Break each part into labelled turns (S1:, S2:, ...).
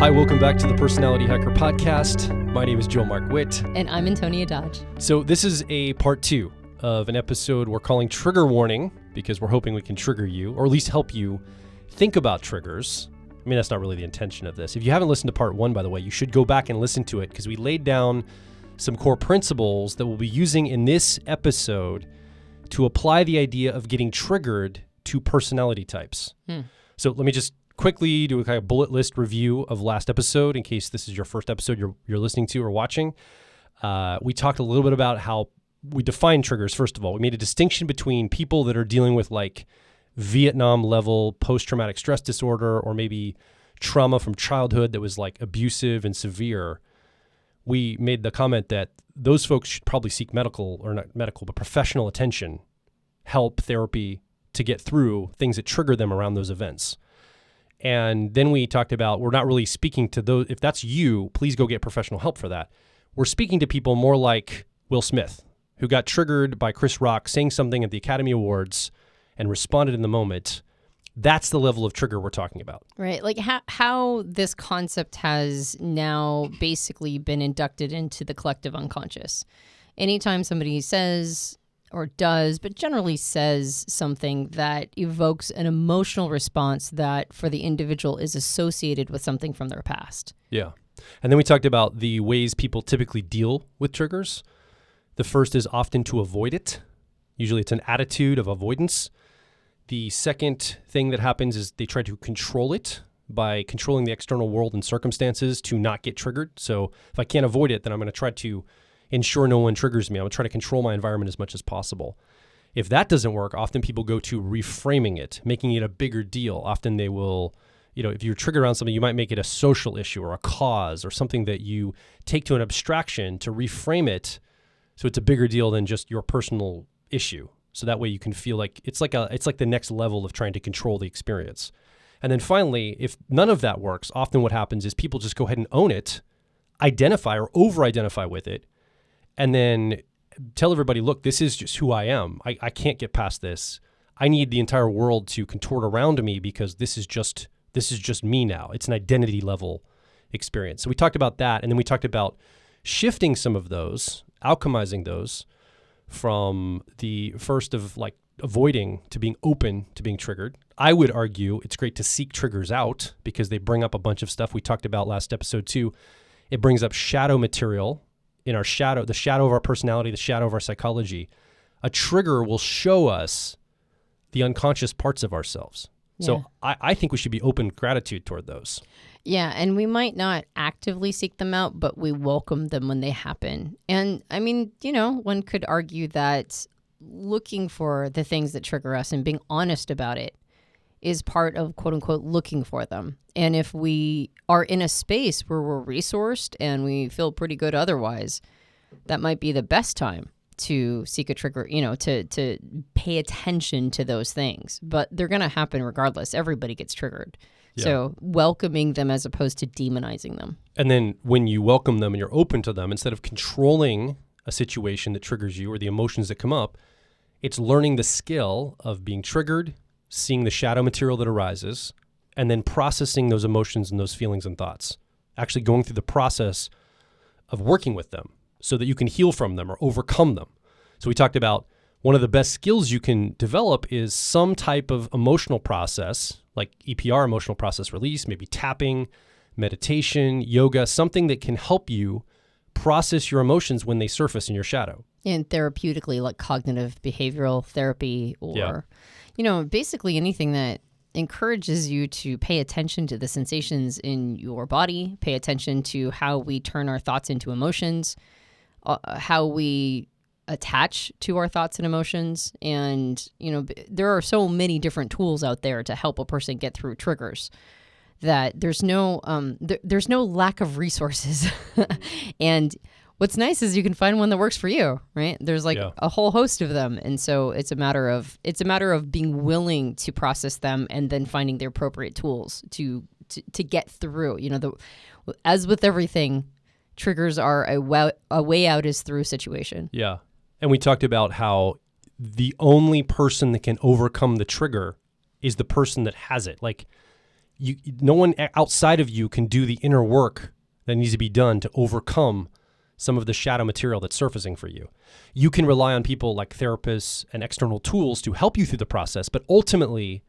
S1: Hi, welcome back to the Personality Hacker Podcast. My name is Joel Mark Witt.
S2: And I'm Antonia Dodge.
S1: So this is a part 2 of an episode we're calling Trigger Warning, because we're hoping we can trigger you, or at least help you think about triggers. I mean, that's not really the intention of this. If you haven't listened to part 1, by the way, you should go back and listen to it, because we laid down some core principles that we'll be using in this episode to apply the idea of getting triggered to personality types. So let me just quickly do a kind of bullet list review of last episode in case this is your first episode you're listening to or watching. We talked a little bit about how we define triggers. First of all, we made a distinction between people that are dealing with like Vietnam level post-traumatic stress disorder or maybe trauma from childhood that was like abusive and severe. We made the comment that those folks should probably seek medical, or not medical, but professional attention, help, therapy to get through things that trigger them around those events. And then we talked about, we're not really speaking to those. If that's you, please go get professional help for that. We're speaking to people more like Will Smith, who got triggered by Chris Rock saying something at the Academy Awards and responded in the moment. That's the level of trigger we're talking about.
S2: Right. Like how this concept has now basically been inducted into the collective unconscious. Anytime somebody says or does, but generally says something that evokes an emotional response that for the individual is associated with something from their past.
S1: Yeah. And then we talked about the ways people typically deal with triggers. The first is often to avoid it. Usually it's an attitude of avoidance. The second thing that happens is they try to control it by controlling the external world and circumstances to not get triggered. So if I can't avoid it, then I'm going to try to ensure no one triggers me. I'm going to try to control my environment as much as possible. If that doesn't work, often people go to reframing it, making it a bigger deal. Often they will, if you're triggered around something, you might make it a social issue or a cause or something that you take to an abstraction to reframe it so it's a bigger deal than just your personal issue. So that way you can feel like it's like the next level of trying to control the experience. And then finally, if none of that works, often what happens is people just go ahead and own it, identify or over-identify with it, and then tell everybody, look, this is just who I am. I can't get past this. I need the entire world to contort around me because this is just me now. It's an identity level experience. So we talked about that, and then we talked about shifting some of those, alchemizing those from the first of like avoiding to being open to being triggered. I would argue it's great to seek triggers out because they bring up a bunch of stuff we talked about last episode too. It brings up shadow material in our shadow, the shadow of our personality, the shadow of our psychology. A trigger will show us the unconscious parts of ourselves. Yeah. So I think we should be open gratitude toward those.
S2: Yeah, and we might not actively seek them out, but we welcome them when they happen. And I mean, one could argue that looking for the things that trigger us and being honest about it is part of, quote unquote, looking for them. And if we are in a space where we're resourced and we feel pretty good otherwise, that might be the best time to seek a trigger, to pay attention to those things. But they're going to happen regardless. Everybody gets triggered. Yeah. So welcoming them as opposed to demonizing them.
S1: And then when you welcome them and you're open to them, instead of controlling a situation that triggers you or the emotions that come up, it's learning the skill of being triggered, seeing the shadow material that arises, and then processing those emotions and those feelings and thoughts. Actually going through the process of working with them so that you can heal from them or overcome them. So we talked about one of the best skills you can develop is some type of emotional process, like EPR, emotional process release, maybe tapping, meditation, yoga, something that can help you process your emotions when they surface in your shadow.
S2: And therapeutically, like cognitive behavioral therapy or, basically anything that encourages you to pay attention to the sensations in your body, pay attention to how we turn our thoughts into emotions, how we attach to our thoughts and emotions. And, there are so many different tools out there to help a person get through triggers that there's no lack of resources. And what's nice is you can find one that works for you, right? There's a whole host of them. And so it's a matter of being willing to process them and then finding the appropriate tools to get through. As with everything, triggers are a way out is through situation.
S1: Yeah. And we talked about how the only person that can overcome the trigger is the person that has it. Like, No one outside of you can do the inner work that needs to be done to overcome some of the shadow material that's surfacing for you. You can rely on people like therapists and external tools to help you through the process, but ultimately,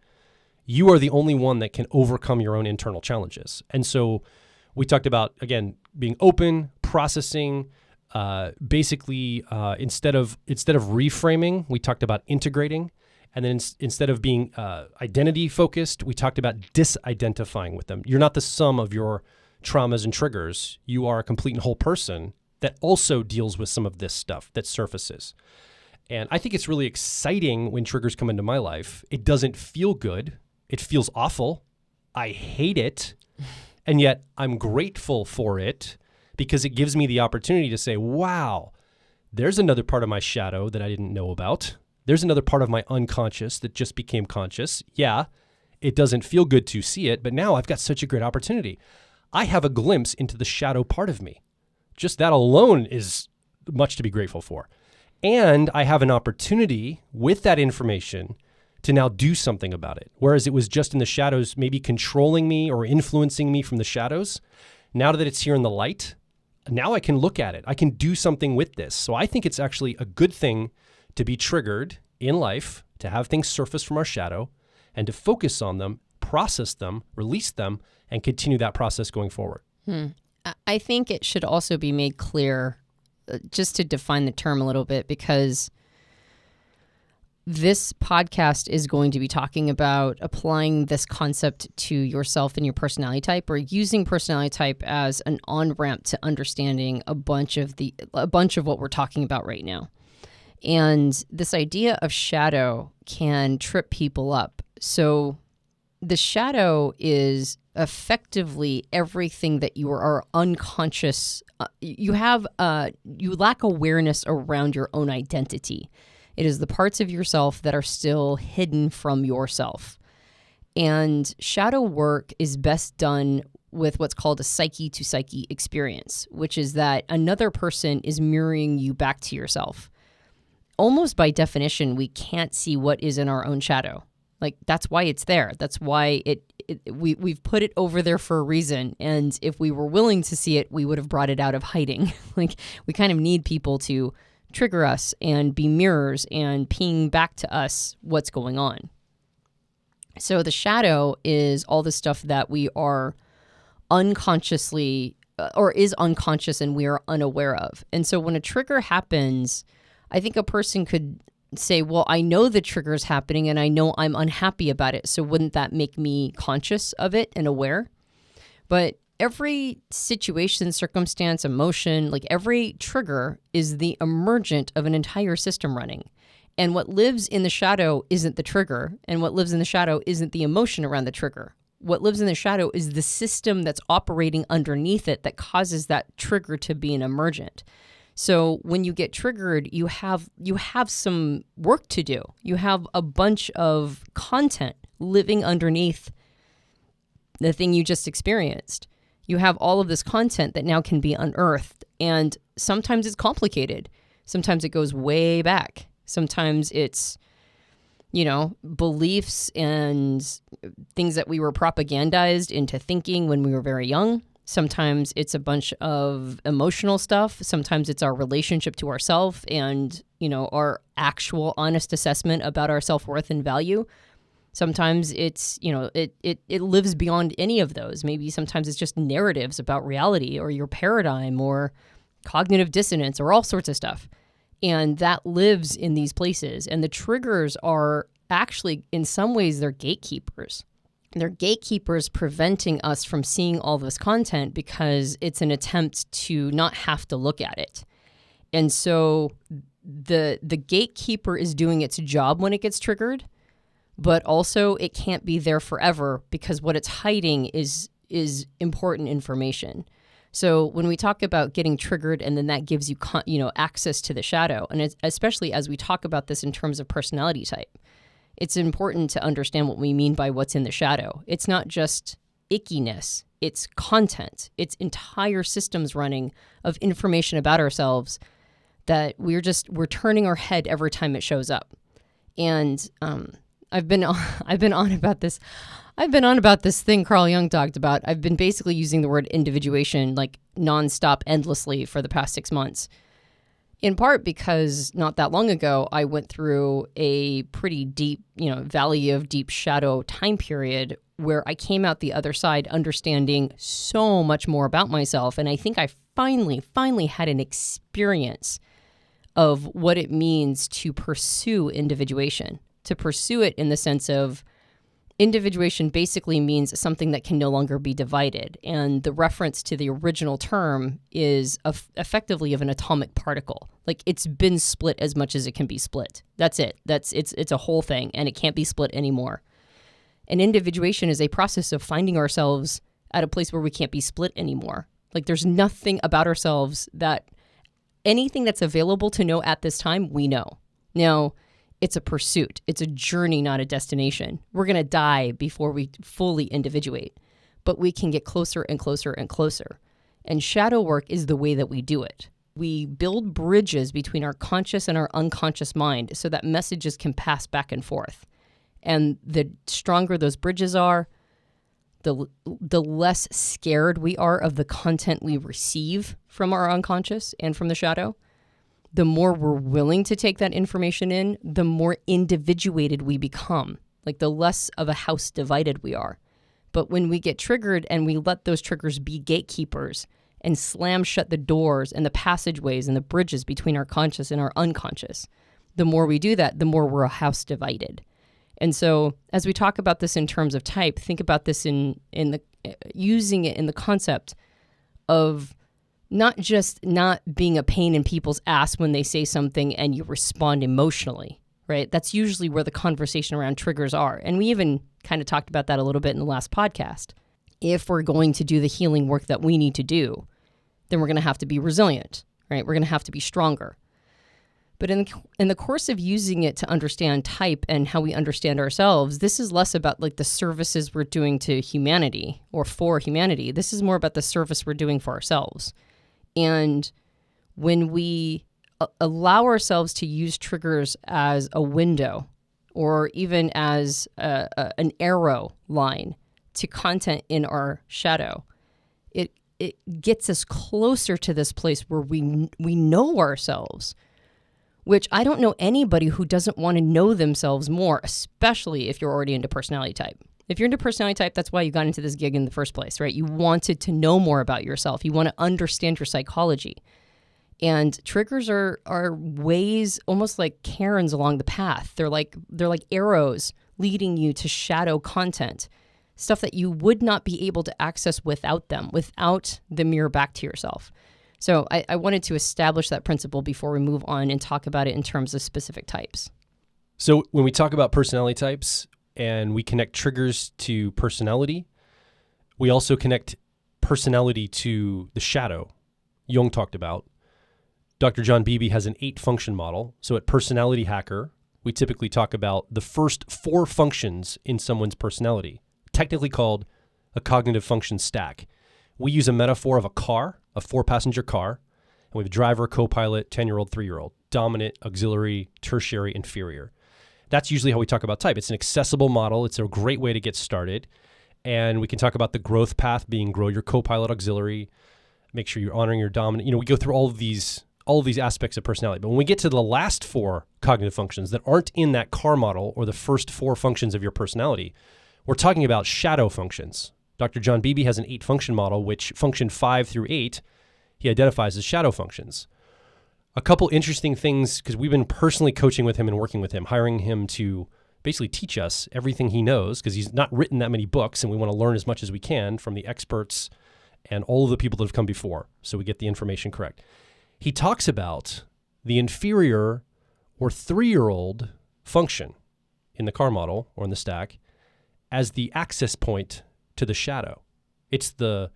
S1: you are the only one that can overcome your own internal challenges. And so we talked about, again, being open, processing, basically instead of reframing, we talked about integrating. And then instead of being identity focused, we talked about disidentifying with them. You're not the sum of your traumas and triggers. You are a complete and whole person that also deals with some of this stuff that surfaces. And I think it's really exciting when triggers come into my life. It doesn't feel good. It feels awful. I hate it. And yet I'm grateful for it because it gives me the opportunity to say, wow, there's another part of my shadow that I didn't know about. There's another part of my unconscious that just became conscious. Yeah, it doesn't feel good to see it, but now I've got such a great opportunity. I have a glimpse into the shadow part of me. Just that alone is much to be grateful for. And I have an opportunity with that information to now do something about it. Whereas it was just in the shadows, maybe controlling me or influencing me from the shadows. Now that it's here in the light, now I can look at it. I can do something with this. So I think it's actually a good thing to be triggered in life, to have things surface from our shadow, and to focus on them, process them, release them, and continue that process going forward.
S2: I think it should also be made clear, just to define the term a little bit, because this podcast is going to be talking about applying this concept to yourself and your personality type, or using personality type as an on-ramp to understanding a bunch of what we're talking about right now. And this idea of shadow can trip people up. So the shadow is effectively everything that you are unconscious. You lack awareness around your own identity. It is the parts of yourself that are still hidden from yourself. And shadow work is best done with what's called a psyche-to-psyche experience, which is that another person is mirroring you back to yourself. Almost by definition, we can't see what is in our own shadow. Like, that's why it's there. That's why we've put it over there for a reason. And if we were willing to see it, we would have brought it out of hiding. Like, we kind of need people to trigger us and be mirrors and ping back to us what's going on. So the shadow is all the stuff that we are unconsciously or is unconscious and we are unaware of. And so when a trigger happens, I think a person could say, well, I know the trigger is happening and I know I'm unhappy about it. So wouldn't that make me conscious of it and aware? But every situation, circumstance, emotion, like every trigger is the emergent of an entire system running. And what lives in the shadow isn't the trigger. And what lives in the shadow isn't the emotion around the trigger. What lives in the shadow is the system that's operating underneath it that causes that trigger to be an emergent. So when you get triggered, you have some work to do. You have a bunch of content living underneath the thing you just experienced. You have all of this content that now can be unearthed. And sometimes it's complicated. Sometimes it goes way back. Sometimes it's, beliefs and things that we were propagandized into thinking when we were very young. Sometimes it's a bunch of emotional stuff. Sometimes it's our relationship to ourselves and, our actual honest assessment about our self-worth and value. Sometimes it's, it lives beyond any of those. Maybe sometimes it's just narratives about reality or your paradigm or cognitive dissonance or all sorts of stuff. And that lives in these places. And the triggers are actually, in some ways, they're gatekeepers. They're gatekeepers preventing us from seeing all this content because it's an attempt to not have to look at it. And so the gatekeeper is doing its job when it gets triggered, but also it can't be there forever because what it's hiding is important information. So when we talk about getting triggered and then that gives you access to the shadow, and it's, especially as we talk about this in terms of personality type, it's important to understand what we mean by what's in the shadow. It's not just ickiness, it's content. It's entire systems running of information about ourselves that we're turning our head every time it shows up. And I've been on about this. I've been on about this thing Carl Jung talked about. I've been basically using the word individuation like nonstop, endlessly for the past 6 months. In part because not that long ago, I went through a pretty deep, valley of deep shadow time period where I came out the other side understanding so much more about myself. And I think I finally had an experience of what it means to pursue individuation, to pursue it in the sense of individuation basically means something that can no longer be divided. And the reference to the original term is effectively of an atomic particle. Like it's been split as much as it can be split. That's it. It's a whole thing and it can't be split anymore. And individuation is a process of finding ourselves at a place where we can't be split anymore. Like there's nothing about ourselves that anything that's available to know at this time, we know. Now, it's a pursuit. It's a journey, not a destination. We're going to die before we fully individuate, but we can get closer and closer and closer. And shadow work is the way that we do it. We build bridges between our conscious and our unconscious mind so that messages can pass back and forth. And the stronger those bridges are, the less scared we are of the content we receive from our unconscious and from the shadow. The more we're willing to take that information in, the more individuated we become, like the less of a house divided we are. But when we get triggered and we let those triggers be gatekeepers and slam shut the doors and the passageways and the bridges between our conscious and our unconscious, the more we do that, the more we're a house divided. And so as we talk about this in terms of type, think about this in the using it in the concept of not just not being a pain in people's ass when they say something and you respond emotionally, right? That's usually where the conversation around triggers are. And we even kind of talked about that a little bit in the last podcast. If we're going to do the healing work that we need to do, then we're going to have to be resilient, right? We're going to have to be stronger. But in the course of using it to understand type and how we understand ourselves, this is less about like the services we're doing to humanity or for humanity. This is more about the service we're doing for ourselves. And when we allow ourselves to use triggers as a window or even as an arrow line to content in our shadow, it gets us closer to this place where we know ourselves, which I don't know anybody who doesn't want to know themselves more, especially if you're already into personality type. If you're into personality type, that's why you got into this gig in the first place, right? You wanted to know more about yourself. You want to understand your psychology. And triggers are ways, almost like cairns along the path. They're like arrows leading you to shadow content, stuff that you would not be able to access without them, without the mirror back to yourself. So I wanted to establish that principle before we move on and talk about it in terms of specific types.
S1: So when we talk about personality types and we connect triggers to personality, we also connect personality to the shadow Jung talked about. Dr. John Beebe has an 8-function model. So at Personality Hacker, we typically talk about the first 4 functions in someone's personality, technically called a cognitive function stack. We use a metaphor of a car, a 4-passenger car, and we have a driver, co-pilot, 10-year-old, 3-year-old, dominant, auxiliary, tertiary, inferior. That's usually how we talk about type. It's an accessible model. It's a great way to get started. And we can talk about the growth path being grow your co-pilot auxiliary, make sure you're honoring your dominant. We go through all of these aspects of personality. But when we get to the last 4 cognitive functions that aren't in that car model or the first 4 functions of your personality, we're talking about shadow functions. Dr. John Beebe has an 8-function model, which function 5 through 8, he identifies as shadow functions. A couple interesting things, because we've been personally coaching with him and working with him, hiring him to basically teach us everything he knows, because he's not written that many books, and we want to learn as much as we can from the experts and all of the people that have come before, so we get the information correct. He talks about the inferior or 3-year-old function in the car model or in the stack as the access point to the shadow. It's the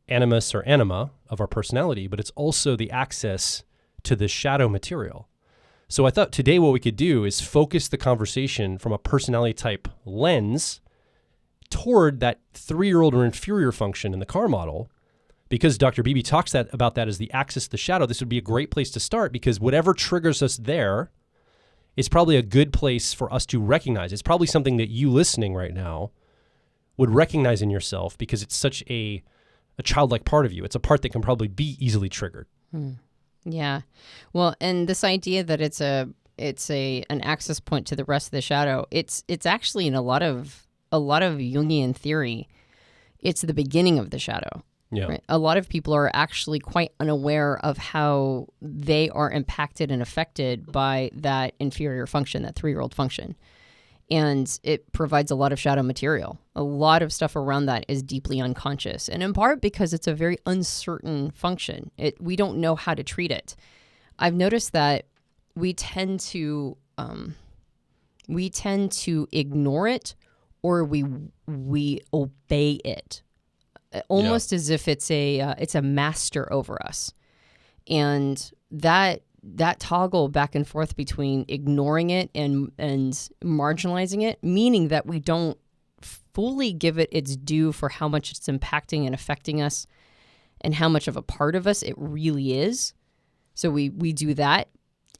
S1: animus or anima of our personality, but it's also the access to the shadow material. So I thought today what we could do is focus the conversation from a personality type lens toward that 3-year-old or inferior function in the car model. Because Dr. Beebe talks about that as the access to the shadow, this would be a great place to start, because whatever triggers us there is probably a good place for us to recognize. It's probably something that you listening right now would recognize in yourself because it's such a childlike part of you. It's a part that can probably be easily triggered.
S2: Yeah. Well, and this idea that it's an access point to the rest of the shadow, it's actually in a lot of Jungian theory, it's the beginning of the shadow.
S1: Yeah.
S2: Right? A lot of people are actually quite unaware of how they are impacted and affected by that inferior function, that 3-year-old function. And it provides a lot of shadow material. A lot of stuff around that is deeply unconscious, and in part because it's a very uncertain function. We don't know how to treat it. I've noticed that we tend to ignore it, or we obey it, almost as if it's a master over us. And that toggle back and forth between ignoring it and marginalizing it, meaning that we don't fully give it its due for how much it's impacting and affecting us and how much of a part of us it really is. So we do that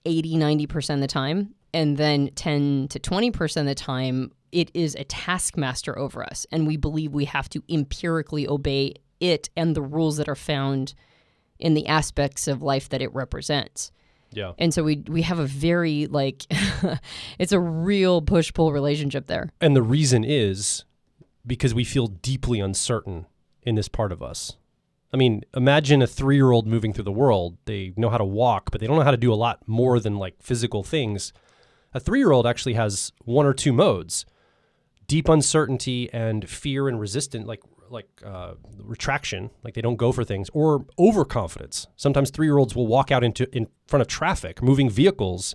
S2: 80-90% of the time, and then 10 to 20% of the time it is a taskmaster over us, and we believe we have to empirically obey it and the rules that are found in the aspects of life that it represents.
S1: Yeah.
S2: And so we have a very, it's a real push-pull relationship there.
S1: And the reason is because we feel deeply uncertain in this part of us. I mean, imagine a 3-year-old moving through the world. They know how to walk, but they don't know how to do a lot more than physical things. A 3-year-old actually has 1 or 2 modes: deep uncertainty and fear and resistance, retraction, they don't go for things, or overconfidence. Sometimes 3-year-olds will walk out in front of traffic, moving vehicles.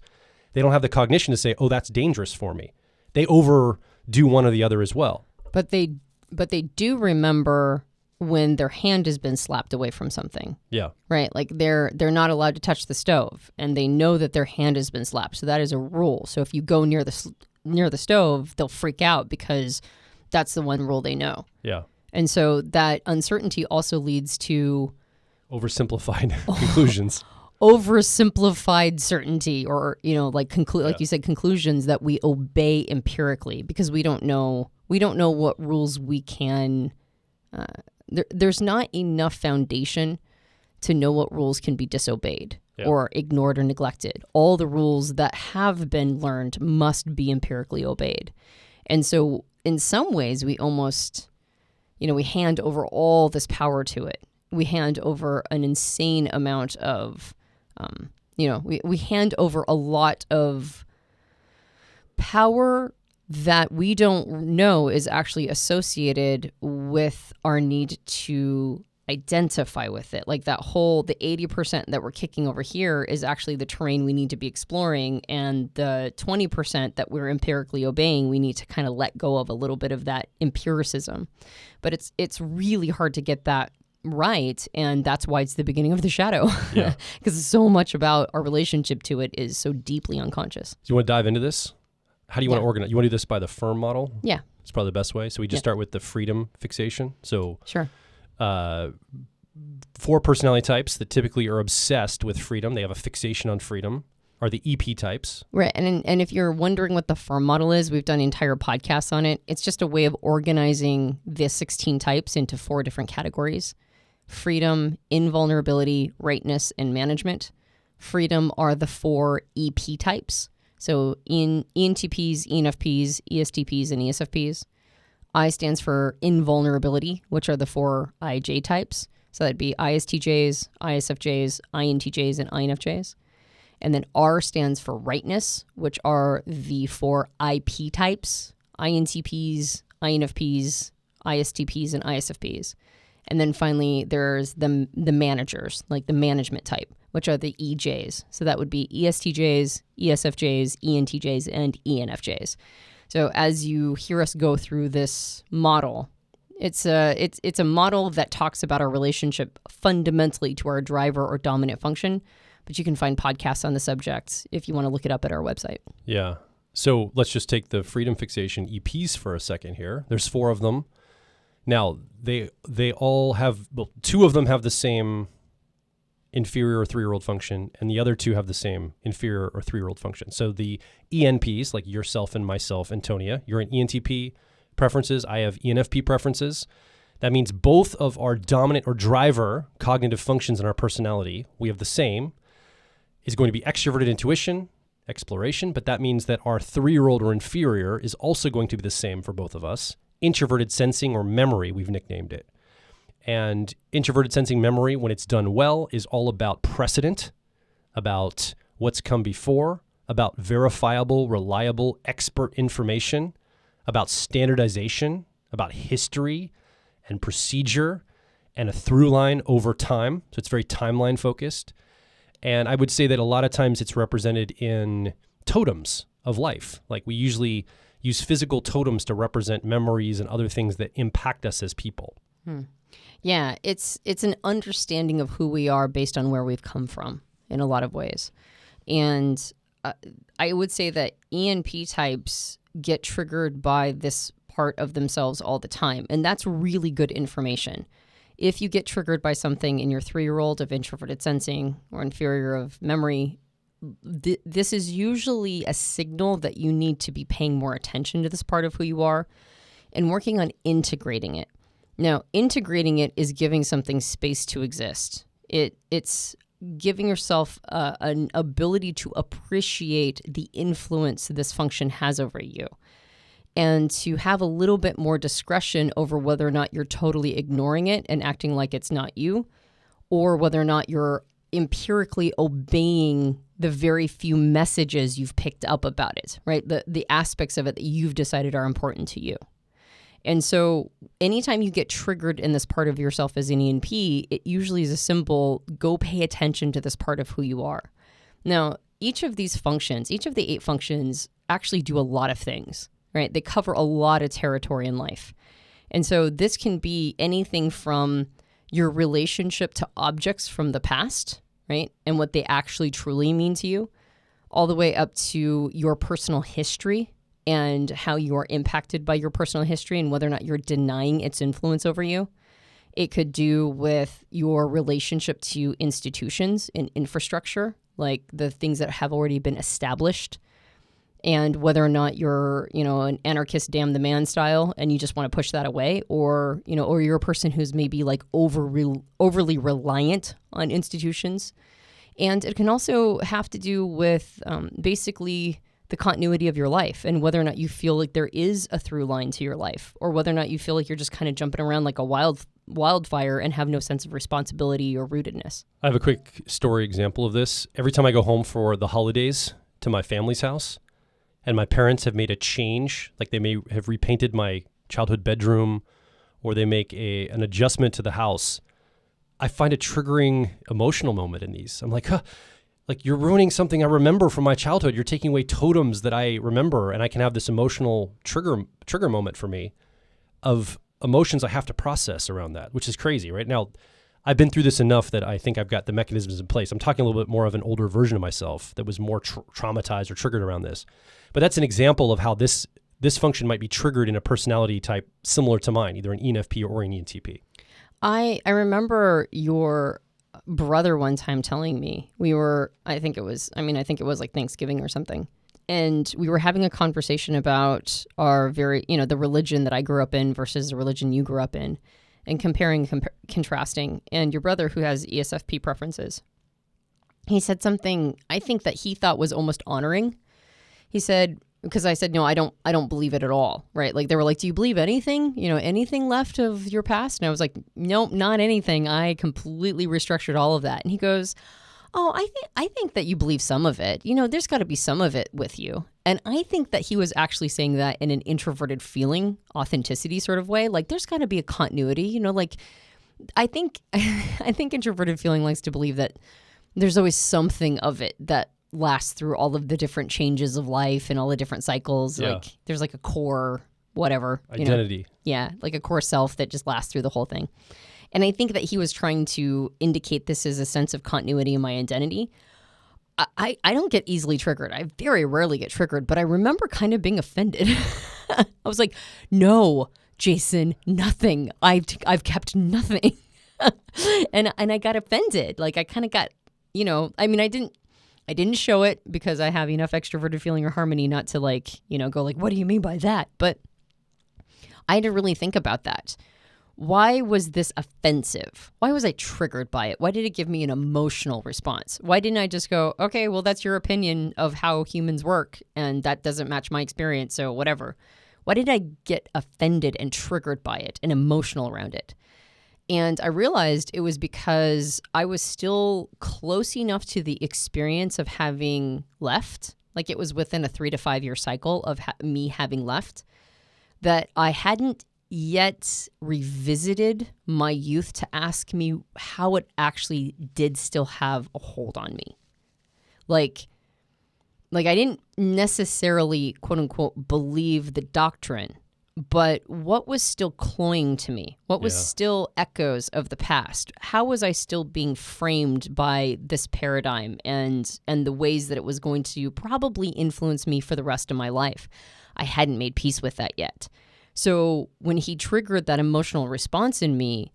S1: They don't have the cognition to say, oh, that's dangerous for me. They overdo one or the other as well.
S2: But they do remember when their hand has been slapped away from something.
S1: Yeah.
S2: Right? They're not allowed to touch the stove, and they know that their hand has been slapped. So that is a rule. So if you go near the stove, they'll freak out because that's the one rule they know.
S1: Yeah.
S2: And so that uncertainty also leads to
S1: oversimplified conclusions.
S2: Oversimplified certainty, or like you said, conclusions that we obey empirically because we don't know what rules we can. There's not enough foundation to know what rules can be disobeyed or ignored or neglected. All the rules that have been learned must be empirically obeyed. And so in some ways we almost, we hand over all this power to it. We hand over an insane amount of, we hand over a lot of power that we don't know is actually associated with our need to identify with it. Like the 80% that we're kicking over here is actually the terrain we need to be exploring, and the 20% that we're empirically obeying, we need to kind of let go of a little bit of that empiricism. But it's really hard to get that right, and that's why it's the beginning of the shadow.
S1: Yeah.
S2: Because so much about our relationship to it is so deeply unconscious.
S1: Do you want to dive into this? How do you want to organize? You want to do this by the firm model?
S2: Yeah.
S1: It's probably the best way. So we just start with the freedom fixation. So
S2: sure.
S1: 4 personality types that typically are obsessed with freedom, they have a fixation on freedom, are the EP types.
S2: Right. And if you're wondering what the firm model is, we've done entire podcasts on it. It's just a way of organizing the 16 types into 4 different categories: freedom, invulnerability, rightness, and management. Freedom are the 4 EP types. So ENTPs, ENFPs, ESTPs, and ESFPs. I stands for invulnerability, which are the 4 IJ types. So that'd be ISTJs, ISFJs, INTJs, and INFJs. And then R stands for rightness, which are the 4 IP types: INTPs, INFPs, ISTPs, and ISFPs. And then finally, there's the managers, like the management type, which are the EJs. So that would be ESTJs, ESFJs, ENTJs, and ENFJs. So as you hear us go through this model, it's a model that talks about our relationship fundamentally to our driver or dominant function, but you can find podcasts on the subject if you want to look it up at our website.
S1: Yeah. So let's just take the freedom fixation EPs for a second here. There's 4 of them. Now, they all have, 2 of them have the same inferior or 3-year-old function, and the other two have the same inferior or 3-year-old function. So the ENPs, like yourself and myself, Antonia, you're an ENTP preferences, I have ENFP preferences. That means both of our dominant or driver cognitive functions in our personality, we have the same, is going to be extroverted intuition, exploration, but that means that our 3-year-old or inferior is also going to be the same for both of us. Introverted sensing or memory, we've nicknamed it. And introverted sensing memory, when it's done well, is all about precedent, about what's come before, about verifiable, reliable, expert information, about standardization, about history and procedure and a through line over time. So it's very timeline focused. And I would say that a lot of times it's represented in totems of life. Like we usually use physical totems to represent memories and other things that impact us as people.
S2: Yeah, it's an understanding of who we are based on where we've come from in a lot of ways. And I would say that ENP types get triggered by this part of themselves all the time. And that's really good information. If you get triggered by something in your 3-year-old of introverted sensing or inferior of memory, this is usually a signal that you need to be paying more attention to this part of who you are and working on integrating it. Now, integrating it is giving something space to exist. It's giving yourself an ability to appreciate the influence this function has over you and to have a little bit more discretion over whether or not you're totally ignoring it and acting like it's not you, or whether or not you're empirically obeying the very few messages you've picked up about it, right? The aspects of it that you've decided are important to you. And so anytime you get triggered in this part of yourself as an ENP, it usually is a simple, go pay attention to this part of who you are. Now, each of these functions, each of the 8 functions actually do a lot of things, right? They cover a lot of territory in life. And so this can be anything from your relationship to objects from the past, right? And what they actually truly mean to you, all the way up to your personal history and how you are impacted by your personal history and whether or not you're denying its influence over you. It could do with your relationship to institutions and infrastructure, like the things that have already been established, and whether or not you're, an anarchist damn the man style and you just want to push that away, or you're a person who's maybe like overly reliant on institutions. And it can also have to do with basically the continuity of your life and whether or not you feel like there is a through line to your life, or whether or not you feel like you're just kind of jumping around like a wildfire and have no sense of responsibility or rootedness.
S1: I have a quick story example of this. Every time I go home for the holidays to my family's house and my parents have made a change, like they may have repainted my childhood bedroom or they make an adjustment to the house, I find a triggering emotional moment in these. I'm like, like you're ruining something I remember from my childhood. You're taking away totems that I remember, and I can have this emotional trigger moment for me of emotions I have to process around that, which is crazy. Right now, I've been through this enough that I think I've got the mechanisms in place. I'm talking a little bit more of an older version of myself that was more traumatized or triggered around this. But that's an example of how this function might be triggered in a personality type similar to mine, either an ENFP or an ENTP.
S2: I remember your brother one time telling me, I think it was like Thanksgiving or something. And we were having a conversation about our the religion that I grew up in versus the religion you grew up in, and contrasting. And your brother, who has ESFP preferences, he said something I think that he thought was almost honoring. He said, because I said, no, I don't believe it at all, right? Like they were like, do you believe anything? Anything left of your past? And I was like, nope, not anything. I completely restructured all of that. And he goes, oh, I think that you believe some of it. There's got to be some of it with you. And I think that he was actually saying that in an introverted feeling, authenticity sort of way. Like there's got to be a continuity, like I think introverted feeling likes to believe that there's always something of it that lasts through all of the different changes of life and all the different cycles. Yeah. Like there's like a core whatever.
S1: Identity.
S2: Yeah, like a core self that just lasts through the whole thing. And I think that he was trying to indicate this as a sense of continuity in my identity. I don't get easily triggered. I very rarely get triggered, but I remember kind of being offended. I was like, no, Jason, nothing. I've kept nothing. and I got offended. Like I kind of got, I mean, I didn't show it because I have enough extroverted feeling or harmony not to go like, what do you mean by that? But I had to really think about that. Why was this offensive? Why was I triggered by it? Why did it give me an emotional response? Why didn't I just go, okay, well, that's your opinion of how humans work, and that doesn't match my experience, so whatever. Why did I get offended and triggered by it and emotional around it? And I realized it was because I was still close enough to the experience of having left, like it was within a 3 to 5 year cycle of me having left, that I hadn't yet revisited my youth to ask me how it actually did still have a hold on me. Like I didn't necessarily, quote unquote, believe the doctrine, but what was still cloying to me? What was still echoes of the past? How was I still being framed by this paradigm and the ways that it was going to probably influence me for the rest of my life? I hadn't made peace with that yet. So when he triggered that emotional response in me,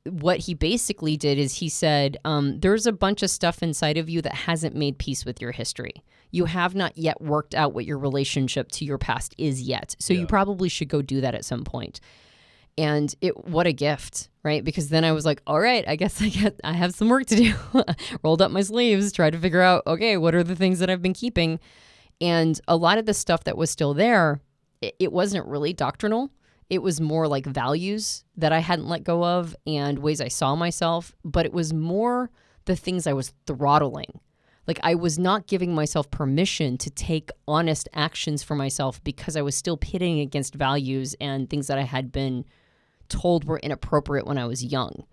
S2: what he basically did is he said, there's a bunch of stuff inside of you that hasn't made peace with your history. You have not yet worked out what your relationship to your past is yet. So you probably should go do that at some point. And what a gift, right? Because then I was like, all right, I guess I have some work to do. Rolled up my sleeves, tried to figure out, okay, what are the things that I've been keeping? And a lot of the stuff that was still there, it wasn't really doctrinal. It was more like values that I hadn't let go of and ways I saw myself, but it was more the things I was throttling. Like I was not giving myself permission to take honest actions for myself because I was still pitting against values and things that I had been told were inappropriate when I was young.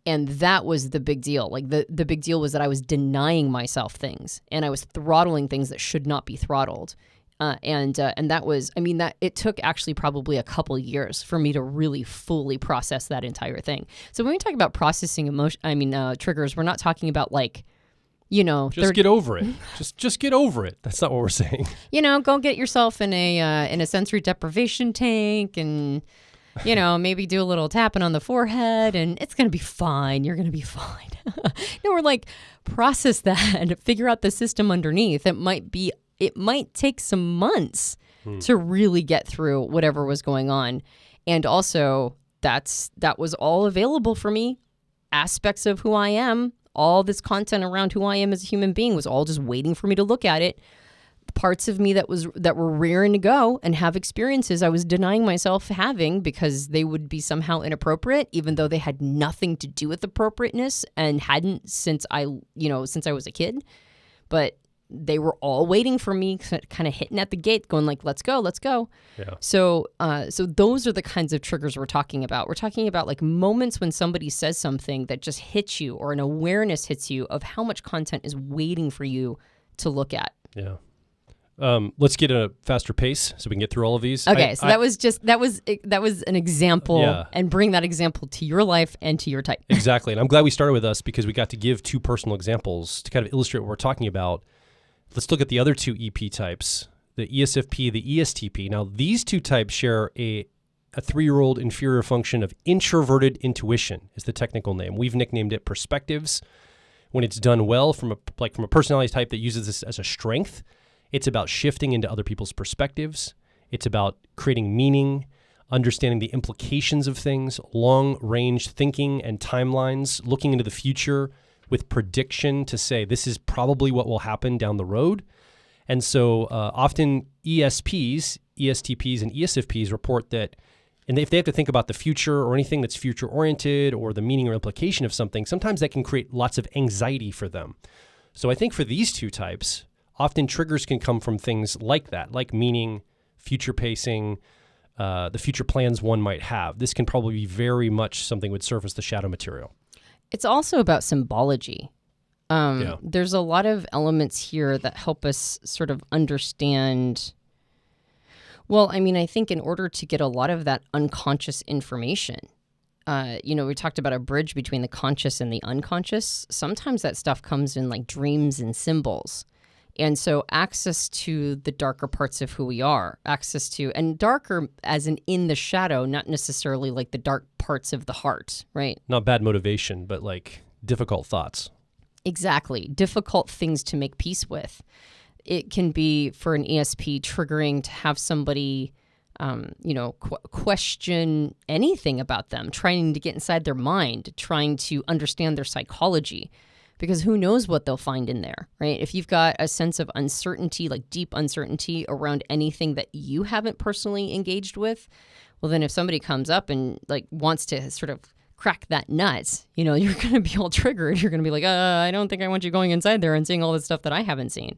S2: And that was the big deal. Like the big deal was that I was denying myself things and I was throttling things that should not be throttled. And that was, that it took actually probably a couple years for me to really fully process that entire thing. So when we talk about processing triggers, we're not talking about
S1: just get over it. Just get over it. That's not what we're saying.
S2: Go get yourself in a sensory deprivation tank and, maybe do a little tapping on the forehead and it's going to be fine. You're going to be fine. No, we're like, process that and figure out the system underneath. It might take some months to really get through whatever was going on. And also that was all available for me. Aspects of who I am, all this content around who I am as a human being was all just waiting for me to look at it. Parts of me that were raring to go and have experiences I was denying myself having because they would be somehow inappropriate, even though they had nothing to do with appropriateness and hadn't since I was a kid. But they were all waiting for me, kind of hitting at the gate, going like, let's go. Yeah. So those are the kinds of triggers we're talking about. We're talking about like moments when somebody says something that just hits you or an awareness hits you of how much content is waiting for you to look at.
S1: Yeah. Let's get a faster pace so we can get through all of these.
S2: Okay. That was an example and bring that example to your life and to your type.
S1: Exactly. And I'm glad we started with us because we got to give 2 personal examples to kind of illustrate what we're talking about. Let's look at the other 2 EP types, the ESFP, the ESTP. Now, these 2 types share a 3-year-old inferior function of introverted intuition is the technical name. We've nicknamed it perspectives. When it's done well from a personality type that uses this as a strength, it's about shifting into other people's perspectives. It's about creating meaning, understanding the implications of things, long-range thinking and timelines, looking into the future, with prediction to say this is probably what will happen down the road. And so often ESPs, ESTPs, and ESFPs report that, and if they have to think about the future or anything that's future-oriented or the meaning or implication of something, sometimes that can create lots of anxiety for them. So I think for these 2 types, often triggers can come from things like that, like meaning, future pacing, the future plans one might have. This can probably be very much something would surface the shadow material.
S2: It's also about symbology. There's a lot of elements here that help us sort of understand. Well, I think in order to get a lot of that unconscious information, we talked about a bridge between the conscious and the unconscious. Sometimes that stuff comes in like dreams and symbols. And so access to the darker parts of who we are, access to, and darker as in the shadow, not necessarily like the dark parts of the heart, right?
S1: Not bad motivation, but like difficult thoughts.
S2: Exactly. Difficult things to make peace with. It can be for an ESP triggering to have somebody, question anything about them, trying to get inside their mind, trying to understand their psychology. Because who knows what they'll find in there, right? If you've got a sense of uncertainty, like deep uncertainty around anything that you haven't personally engaged with, well, then if somebody comes up and like wants to sort of crack that nut, you're going to be all triggered. You're going to be like, I don't think I want you going inside there and seeing all this stuff that I haven't seen.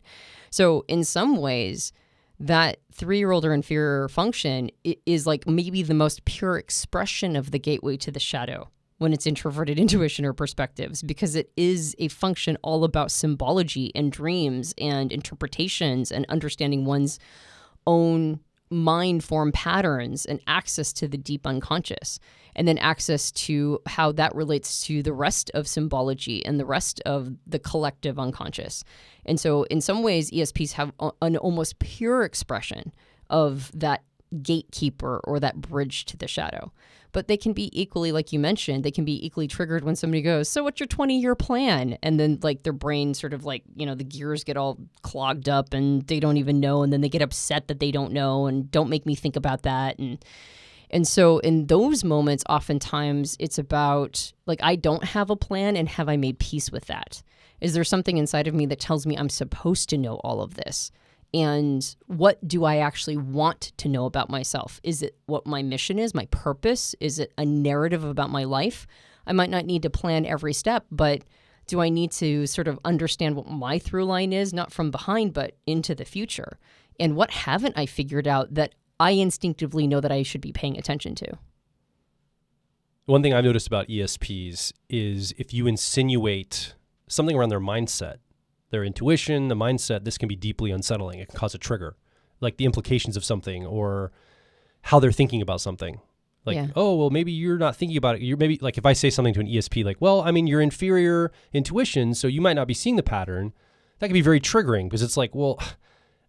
S2: So in some ways, that 3-year-old or inferior function is like maybe the most pure expression of the gateway to the shadow when it's introverted intuition or perspectives, because it is a function all about symbology and dreams and interpretations and understanding one's own mind form patterns and access to the deep unconscious, and then access to how that relates to the rest of symbology and the rest of the collective unconscious. And so in some ways, ESPs have an almost pure expression of that gatekeeper or that bridge to the shadow. But they can be equally, like you mentioned, they can be equally triggered when somebody goes, so what's your 20-year plan? And then like their brain sort of like, the gears get all clogged up and they don't even know. And then they get upset that they don't know and don't make me think about that. And so in those moments, oftentimes it's about like, I don't have a plan, and have I made peace with that? Is there something inside of me that tells me I'm supposed to know all of this? And what do I actually want to know about myself? Is it what my mission is, my purpose? Is it a narrative about my life? I might not need to plan every step, but do I need to sort of understand what my through line is, not from behind, but into the future? And what haven't I figured out that I instinctively know that I should be paying attention to?
S1: One thing I've noticed about ESPs is if you insinuate something around their mindset, their intuition, the mindset, this can be deeply unsettling. It can cause a trigger, like the implications of something or how they're thinking about something. Like, oh, well, maybe you're not thinking about it. You're maybe like if I say something to an ESP, like, well, I mean, you're inferior intuition, so you might not be seeing the pattern. That can be very triggering because it's like, well,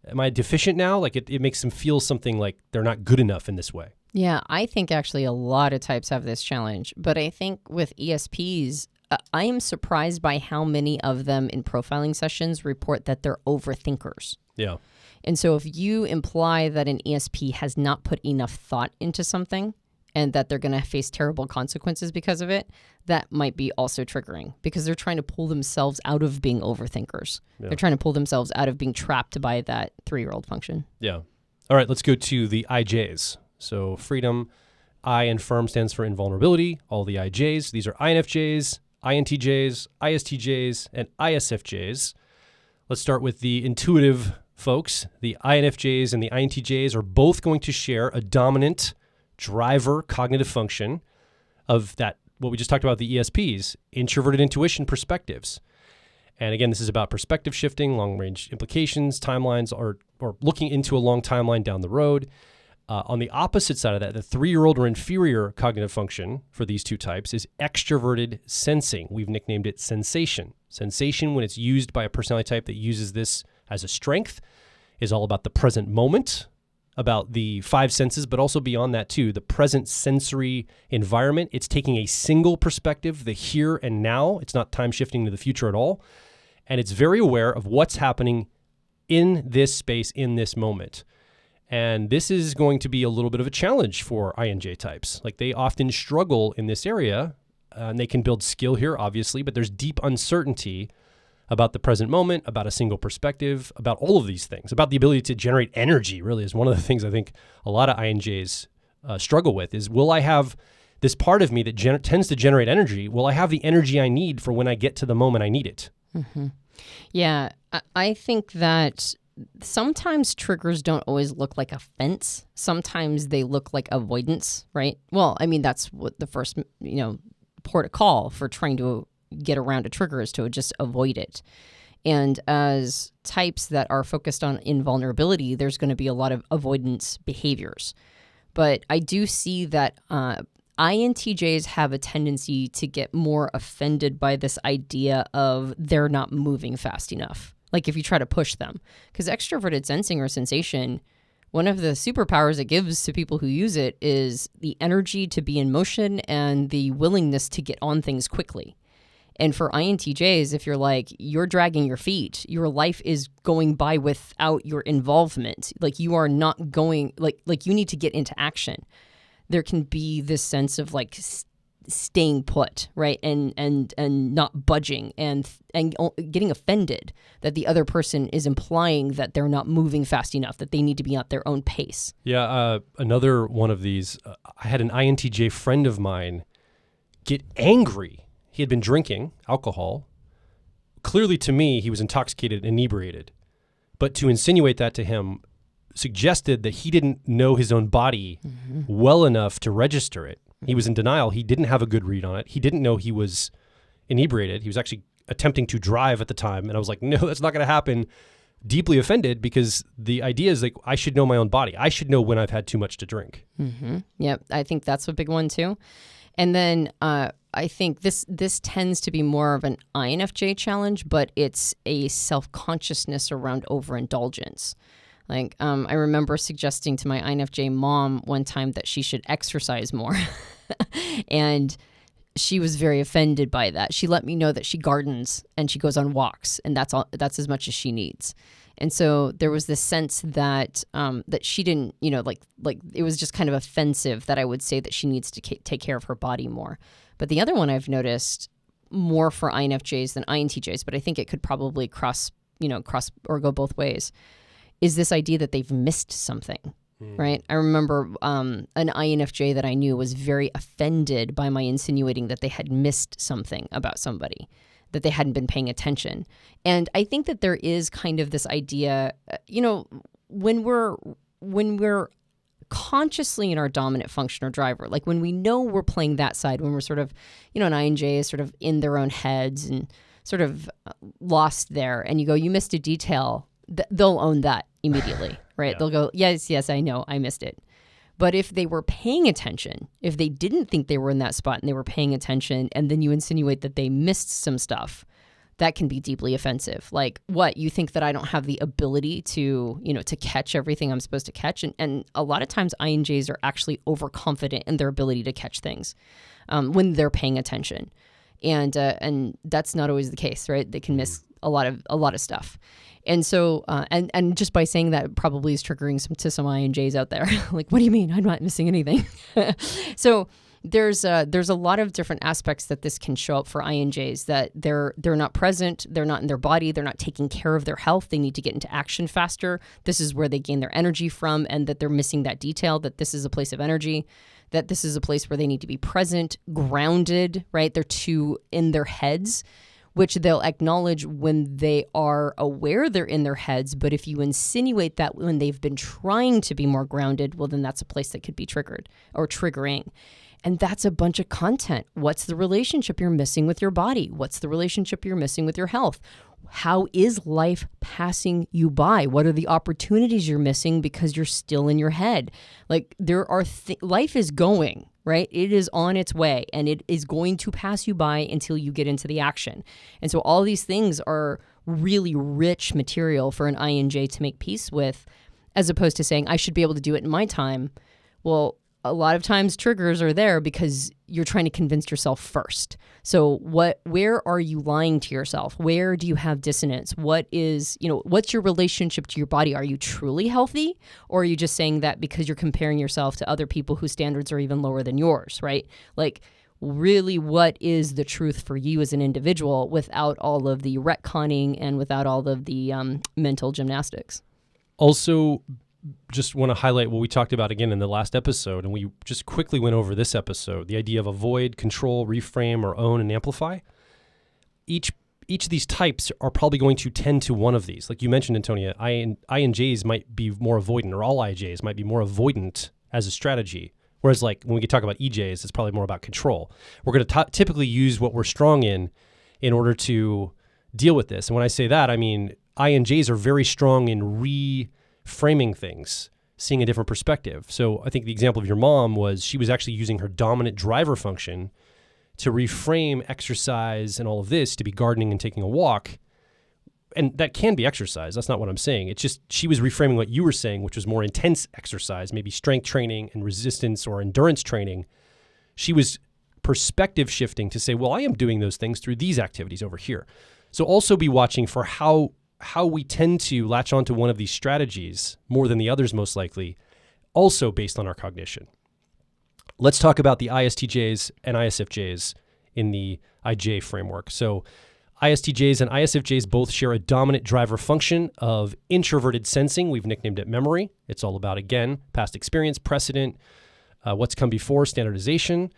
S1: am I deficient now? Like it makes them feel something like they're not good enough in this way.
S2: Yeah, I think actually a lot of types have this challenge. But I think with ESPs, I am surprised by how many of them in profiling sessions report that they're overthinkers.
S1: Yeah.
S2: And so if you imply that an ESP has not put enough thought into something and that they're going to face terrible consequences because of it, that might be also triggering because they're trying to pull themselves out of being overthinkers. Yeah. They're trying to pull themselves out of being trapped by that 3-year-old function.
S1: Yeah. All right, let's go to the IJs. So freedom, I in firm stands for invulnerability. All the IJs, these are INFJs, INTJs, ISTJs, and ISFJs. Let's start with the intuitive folks. The INFJs and the INTJs are both going to share a dominant driver cognitive function of that, what we just talked about, the ESPs, introverted intuition perspectives. And again, this is about perspective shifting, long-range implications, timelines, or looking into a long timeline down the road. On the opposite side of that, the 3-year-old or inferior cognitive function for these two types is extroverted sensing. We've nicknamed it sensation. Sensation, when it's used by a personality type that uses this as a strength, is all about the present moment, about the 5 senses, but also beyond that too, the present sensory environment. It's taking a single perspective, the here and now. It's not time shifting to the future at all. And it's very aware of what's happening in this space, in this moment. And this is going to be a little bit of a challenge for INJ types. Like they often struggle in this area, and they can build skill here, obviously, but there's deep uncertainty about the present moment, about a single perspective, about all of these things, about the ability to generate energy really is one of the things I think a lot of INJs struggle with is, will I have this part of me that tends to generate energy? Will I have the energy I need for when I get to the moment I need it?
S2: Mm-hmm. Yeah, I think that sometimes triggers don't always look like a fence. Sometimes they look like avoidance, right? Well, I mean, that's what the first, port of call for trying to get around a trigger is to just avoid it. And as types that are focused on invulnerability, there's going to be a lot of avoidance behaviors. But I do see that INTJs have a tendency to get more offended by this idea of they're not moving fast enough. like if you try to push them. Because extroverted sensing or sensation, one of the superpowers it gives to people who use it is the energy to be in motion and the willingness to get on things quickly. And for INTJs, if you're like, you're dragging your feet, your life is going by without your involvement. Like you are not going, like you need to get into action. There can be this sense of like staying put, right? And not budging and getting offended that the other person is implying that they're not moving fast enough, that they need to be at their own pace.
S1: Yeah. Another one of these, I had an INTJ friend of mine get angry. He had been drinking alcohol. Clearly to me, he was intoxicated, inebriated. But to insinuate that to him suggested that he didn't know his own body well enough to register it. He was in denial. He didn't have a good read on it. He didn't know he was inebriated. He was actually attempting to drive at the time. And I was like, no, that's not going to happen. Deeply offended, because the idea is like, I should know my own body. I should know when I've had too much to drink.
S2: Yep. I think that's a big one too. And then I think this tends to be more of an INFJ challenge, but it's a self-consciousness around overindulgence. Like I remember suggesting to my INFJ mom one time that she should exercise more. And she was very offended by that. She let me know that she gardens and she goes on walks, and that's as much as she needs. And so there was this sense that that she didn't, like it was just kind of offensive that I would say that she needs to take care of her body more. But the other one I've noticed more for INFJs than INTJs, but I think it could probably cross or go both ways, is this idea that they've missed something. Right. I remember an INFJ that I knew was very offended by my insinuating that they had missed something about somebody, that they hadn't been paying attention. And I think that there is kind of this idea, when we're consciously in our dominant function or driver, like when we know we're playing that side, when we're sort of, an INJ is sort of in their own heads and sort of lost there, and you go, you missed a detail, they'll own that immediately, right? Yeah. They'll go, yes, I know, I missed it. But if they were paying attention, if they didn't think they were in that spot and they were paying attention, and then you insinuate that they missed some stuff, that can be deeply offensive. Like, what, you think that I don't have the ability to, to catch everything I'm supposed to catch? And a lot of times INJs are actually overconfident in their ability to catch things when they're paying attention. And that's not always the case, right? They can miss a lot of stuff. And so, and just by saying that probably is triggering some INJs out there. Like, what do you mean? I'm not missing anything. So there's a lot of different aspects that this can show up for INJs, that they're not present, they're not in their body, they're not taking care of their health, they need to get into action faster. This is where they gain their energy from, and that they're missing that detail, that this is a place of energy, that this is a place where they need to be present, grounded, right? They're too in their heads, which they'll acknowledge when they are aware they're in their heads. But if you insinuate that when they've been trying to be more grounded, well, then that's a place that could be triggered or triggering. And that's a bunch of content. What's the relationship you're missing with your body? What's the relationship you're missing with your health? How is life passing you by? What are the opportunities you're missing because you're still in your head? Like, there are life is going, right? It is on its way, and it is going to pass you by until you get into the action. And so all these things are really rich material for an INJ to make peace with, as opposed to saying, I should be able to do it in my time. Well, a lot of times triggers are there because you're trying to convince yourself first. So where are you lying to yourself? Where do you have dissonance? What is, what's your relationship to your body? Are you truly healthy? Or are you just saying that because you're comparing yourself to other people whose standards are even lower than yours, right? Like, really, what is the truth for you as an individual without all of the retconning and without all of the mental gymnastics?
S1: Also, just want to highlight what we talked about again in the last episode, and we just quickly went over this episode, the idea of avoid, control, reframe, or own and amplify. Each of these types are probably going to tend to one of these. Like you mentioned, Antonia, INJs might be more avoidant, or all IJs might be more avoidant as a strategy. Whereas like when we talk about EJs, it's probably more about control. We're going to typically use what we're strong in order to deal with this. And when I say that, I mean INJs are very strong in reframing things, seeing a different perspective. So I think the example of your mom was she was actually using her dominant driver function to reframe exercise and all of this to be gardening and taking a walk. and that can be exercise. That's not what I'm saying. It's just she was reframing what you were saying, which was more intense exercise, maybe strength training and resistance or endurance training. She was perspective shifting to say, well, I am doing those things through these activities over here. So also be watching for how we tend to latch onto one of these strategies more than the others, most likely, also based on our cognition. Let's talk about the ISTJs and ISFJs in the IJ framework. So ISTJs and ISFJs both share a dominant driver function of introverted sensing. We've nicknamed it memory. It's all about, again, past experience, precedent, what's come before, standardization.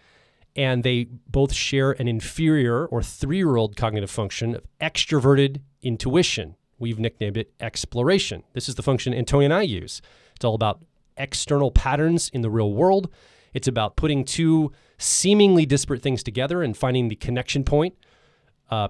S1: And they both share an inferior or 3-year-old cognitive function of extroverted intuition. We've nicknamed it exploration. This is the function Antonia and I use. It's all about external patterns in the real world. It's about putting two seemingly disparate things together and finding the connection point.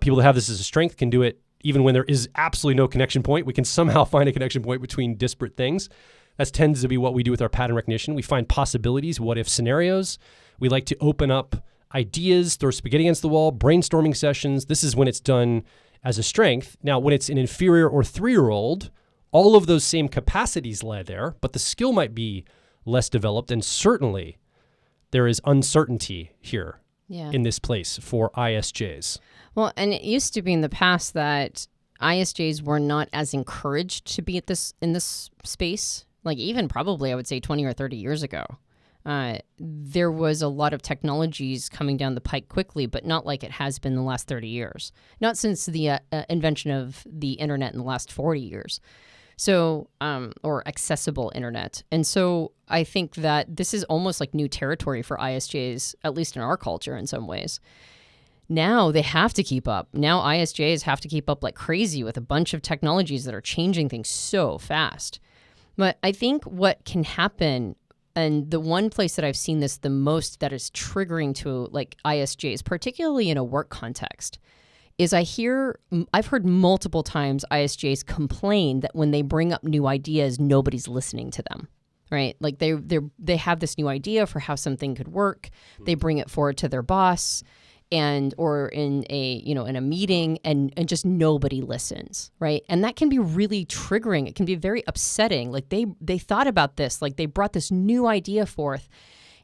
S1: People that have this as a strength can do it even when there is absolutely no connection point. We can somehow find a connection point between disparate things. That tends to be what we do with our pattern recognition. We find possibilities, what-if scenarios. We like to open up ideas, throw spaghetti against the wall, brainstorming sessions. This is when it's done as a strength. Now, when it's an inferior or 3-year-old, all of those same capacities lie there, but the skill might be less developed, and certainly there is uncertainty here in this place for ISJs.
S2: Well, and it used to be in the past that ISJs were not as encouraged to be in this space. Like even probably I would say 20 or 30 years ago. There was a lot of technologies coming down the pike quickly, but not like it has been the last 30 years. Not since the invention of the internet in the last 40 years. So, or accessible internet. And so I think that this is almost like new territory for ISJs, at least in our culture in some ways. Now they have to keep up. Now ISJs have to keep up like crazy with a bunch of technologies that are changing things so fast. But I think what can happen, and the one place that I've seen this the most that is triggering to like ISJs, particularly in a work context, is I've heard multiple times ISJs complain that when they bring up new ideas, nobody's listening to them, right? Like they have this new idea for how something could work. They bring it forward to their boss or in a meeting and just nobody listens, right? And that can be really triggering. It can be very upsetting. Like they thought about this, like they brought this new idea forth.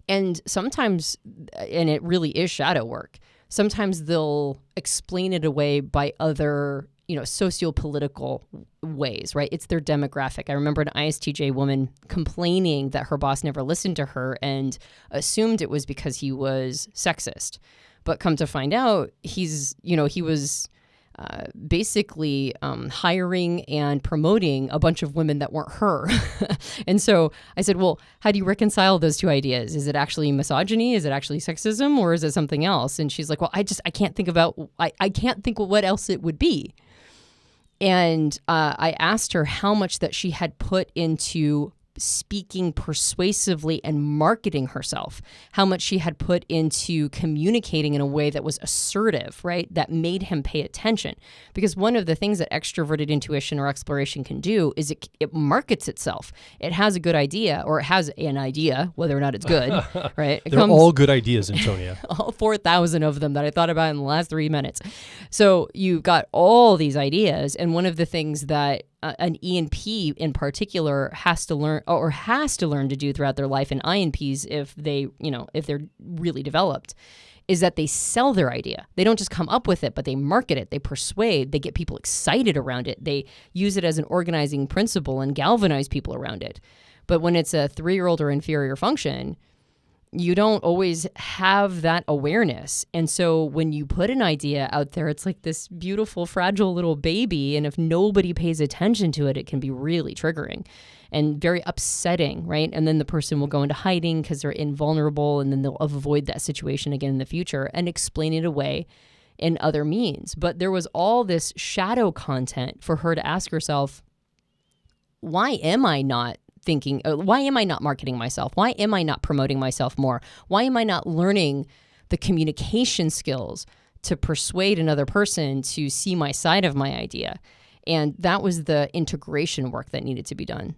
S2: And sometimes, and it really is shadow work, sometimes they'll explain it away by other, socio-political ways, right? It's their demographic. I remember an ISTJ woman complaining that her boss never listened to her and assumed it was because he was sexist. But come to find out, he was basically hiring and promoting a bunch of women that weren't her. And so I said, well, how do you reconcile those two ideas? Is it actually misogyny? Is it actually sexism? Or is it something else? And she's like, well, I can't think I can't think of what else it would be. And I asked her how much that she had put into speaking persuasively and marketing herself, how much she had put into communicating in a way that was assertive, right? That made him pay attention. Because one of the things that extroverted intuition or exploration can do is it markets itself. It has a good idea, or it has an idea, whether or not it's good, right?
S1: They're all good ideas, Antonia.
S2: All 4,000 of them that I thought about in the last 3 minutes. So you've got all these ideas, and one of the things that an ENP in particular has to learn to do throughout their life, and INPs if they're really developed, is that they sell their idea. They don't just come up with it, but they market it, they persuade, they get people excited around it. They use it as an organizing principle and galvanize people around it. But when it's a 3-year-old or inferior function, you don't always have that awareness. And so when you put an idea out there, it's like this beautiful, fragile little baby. And if nobody pays attention to it, it can be really triggering and very upsetting, right? And then the person will go into hiding because they're invulnerable, and then they'll avoid that situation again in the future and explain it away in other means. But there was all this shadow content for her to ask herself, why am I not marketing myself? Why am I not promoting myself more? Why am I not learning the communication skills to persuade another person to see my side of my idea? And that was the integration work that needed to be done.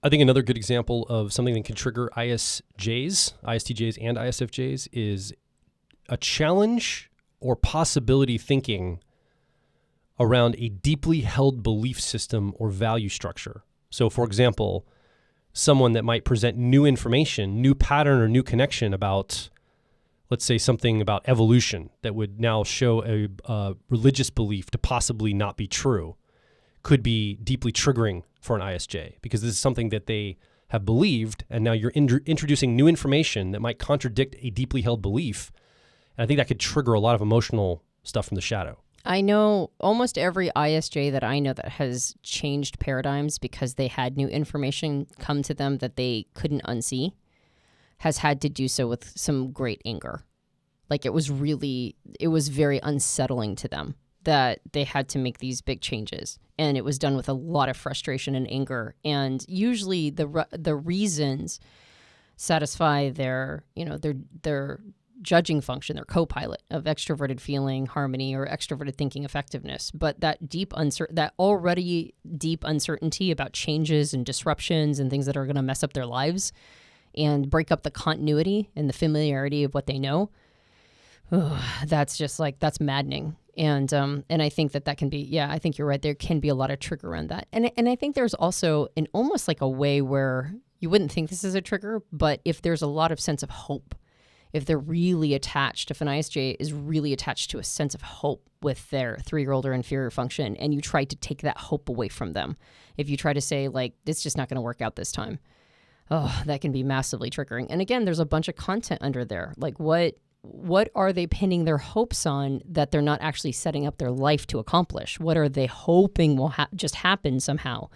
S1: I think another good example of something that can trigger ISJs, ISTJs, and ISFJs is a challenge or possibility thinking around a deeply held belief system or value structure. So for example, someone that might present new information, new pattern or new connection about, let's say, something about evolution that would now show a religious belief to possibly not be true, could be deeply triggering for an ISJ, because this is something that they have believed, and now you're introducing new information that might contradict a deeply held belief. And I think that could trigger a lot of emotional stuff from the shadow.
S2: I know almost every ISJ that I know that has changed paradigms because they had new information come to them that they couldn't unsee has had to do so with some great anger. Like it was very unsettling to them that they had to make these big changes. And it was done with a lot of frustration and anger. And usually the reasons satisfy their judging function, their co-pilot of extroverted feeling, harmony, or extroverted thinking effectiveness. But that already deep uncertainty about changes and disruptions and things that are going to mess up their lives and break up the continuity and the familiarity of what they know, that's maddening. And I think that can be, I think you're right. There can be a lot of trigger around that. And I think there's also almost like a way where you wouldn't think this is a trigger, but if there's a lot of sense of hope, if they're really attached, if an ISJ is really attached to a sense of hope with their 3-year-old or inferior function, and you try to take that hope away from them, if you try to say, like, it's just not going to work out this time, that can be massively triggering. And again, there's a bunch of content under there. Like, what are they pinning their hopes on that they're not actually setting up their life to accomplish? What are they hoping will just happen somehow?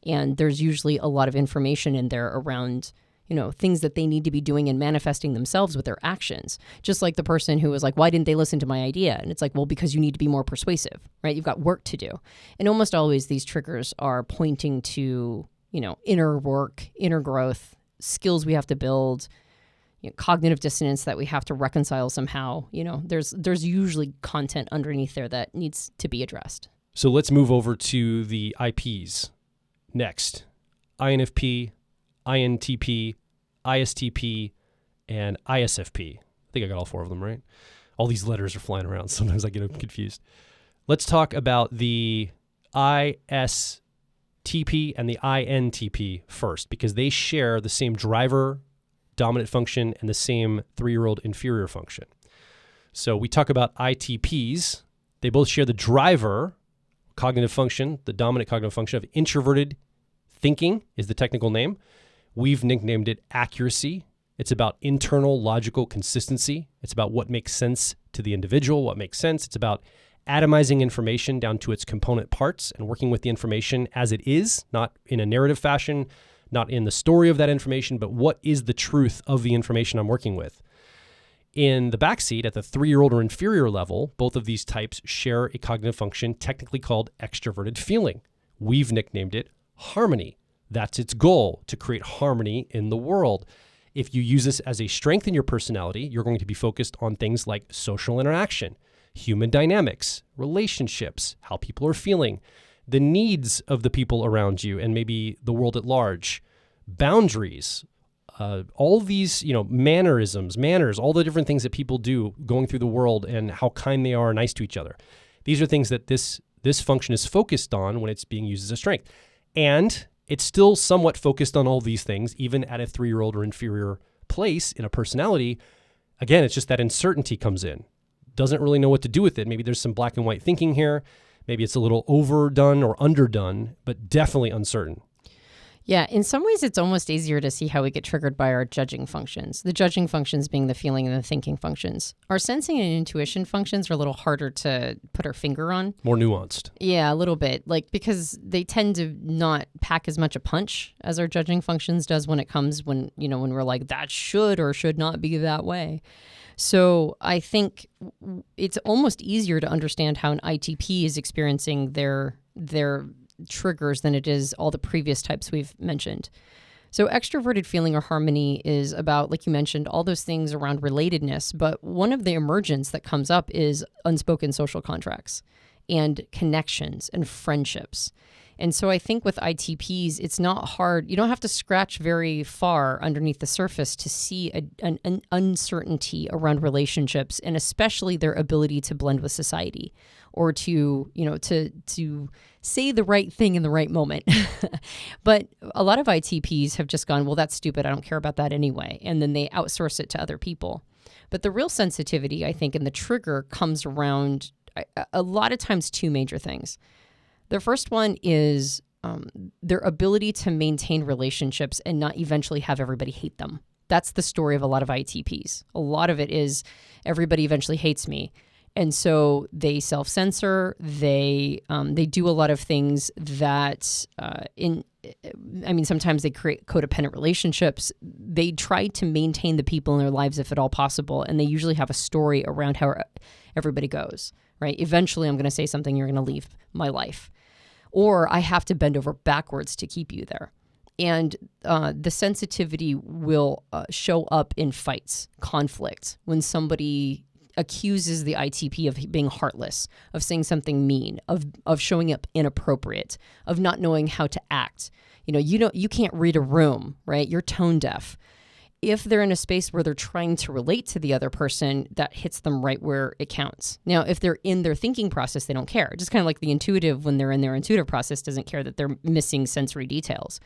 S2: And there's usually a lot of information in there around, things that they need to be doing and manifesting themselves with their actions. Just like the person who was like, why didn't they listen to my idea? And it's like, well, because you need to be more persuasive, right? You've got work to do. And almost always these triggers are pointing to, inner work, inner growth, skills we have to build, cognitive dissonance that we have to reconcile somehow. There's usually content underneath there that needs to be addressed.
S1: So let's move over to the IPs next. INFP, INTP, ISTP, and ISFP. I think I got all 4 of them, right? All these letters are flying around. Sometimes I get confused. Let's talk about the ISTP and the INTP first, because they share the same driver dominant function and the same 3-year-old inferior function. So we talk about ITPs. They both share the driver cognitive function, the dominant cognitive function of introverted thinking is the technical name. We've nicknamed it accuracy. It's about internal logical consistency. It's about what makes sense to the individual, what makes sense. It's about atomizing information down to its component parts and working with the information as it is, not in a narrative fashion, not in the story of that information, but what is the truth of the information I'm working with. In the backseat, at the 3-year-old or inferior level, both of these types share a cognitive function technically called extroverted feeling. We've nicknamed it harmony. That's its goal, to create harmony in the world. If you use this as a strength in your personality, you're going to be focused on things like social interaction, human dynamics, relationships, how people are feeling, the needs of the people around you and maybe the world at large, boundaries, all these, mannerisms, manners, all the different things that people do going through the world and how kind they are, nice to each other. These are things that this function is focused on when it's being used as a strength. And it's still somewhat focused on all these things, even at a 3-year-old or inferior place in a personality. Again, it's just that uncertainty comes in. Doesn't really know what to do with it. Maybe there's some black and white thinking here. Maybe it's a little overdone or underdone, but definitely uncertain.
S2: Yeah, in some ways, it's almost easier to see how we get triggered by our judging functions. The judging functions being the feeling and the thinking functions. Our sensing and intuition functions are a little harder to put our finger on.
S1: More nuanced.
S2: Yeah, a little bit. Because they tend to not pack as much a punch as our judging functions does when we're like, that should or should not be that way. So I think it's almost easier to understand how an ITP is experiencing their triggers than it is all the previous types we've mentioned. So extroverted feeling or harmony is about, like you mentioned, all those things around relatedness. But one of the emergence that comes up is unspoken social contracts and connections and friendships. And so I think with ITPs, it's not hard. You don't have to scratch very far underneath the surface to see an uncertainty around relationships, and especially their ability to blend with society, or to say the right thing in the right moment. But a lot of ITPs have just gone, well, that's stupid. I don't care about that anyway. And then they outsource it to other people. But the real sensitivity, I think, and the trigger comes around a lot of times two major things. The first one is their ability to maintain relationships and not eventually have everybody hate them. That's the story of a lot of ITPs. A lot of it is everybody eventually hates me. And so they self-censor. They do a lot of things that, sometimes they create codependent relationships. They try to maintain the people in their lives if at all possible. And they usually have a story around how everybody goes, right? Eventually, I'm going to say something, you're going to leave my life. Or I have to bend over backwards to keep you there. And the sensitivity will show up in fights, conflict, when somebody accuses the ITP of being heartless, of saying something mean, of showing up inappropriate, of not knowing how to act. You can't read a room, right? You're tone deaf. If they're in a space where they're trying to relate to the other person, that hits them right where it counts. Now, if they're in their thinking process, they don't care. Just kind of like the intuitive, when they're in their intuitive process, doesn't care that they're missing sensory details.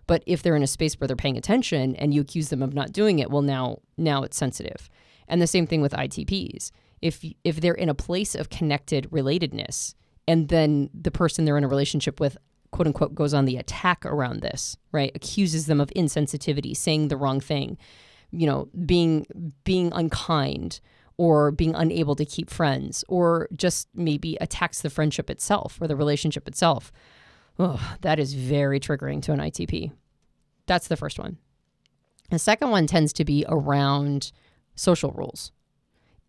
S2: But if they're in a space where they're paying attention and you accuse them of not doing it, well, now it's sensitive. And the same thing with ITPs. If they're in a place of connected relatedness, and then the person they're in a relationship with, quote unquote, goes on the attack around this, right? Accuses them of insensitivity, saying the wrong thing, being unkind, or being unable to keep friends, or just maybe attacks the friendship itself or the relationship itself. Oh, that is very triggering to an ITP. That's the first one. The second one tends to be around social rules.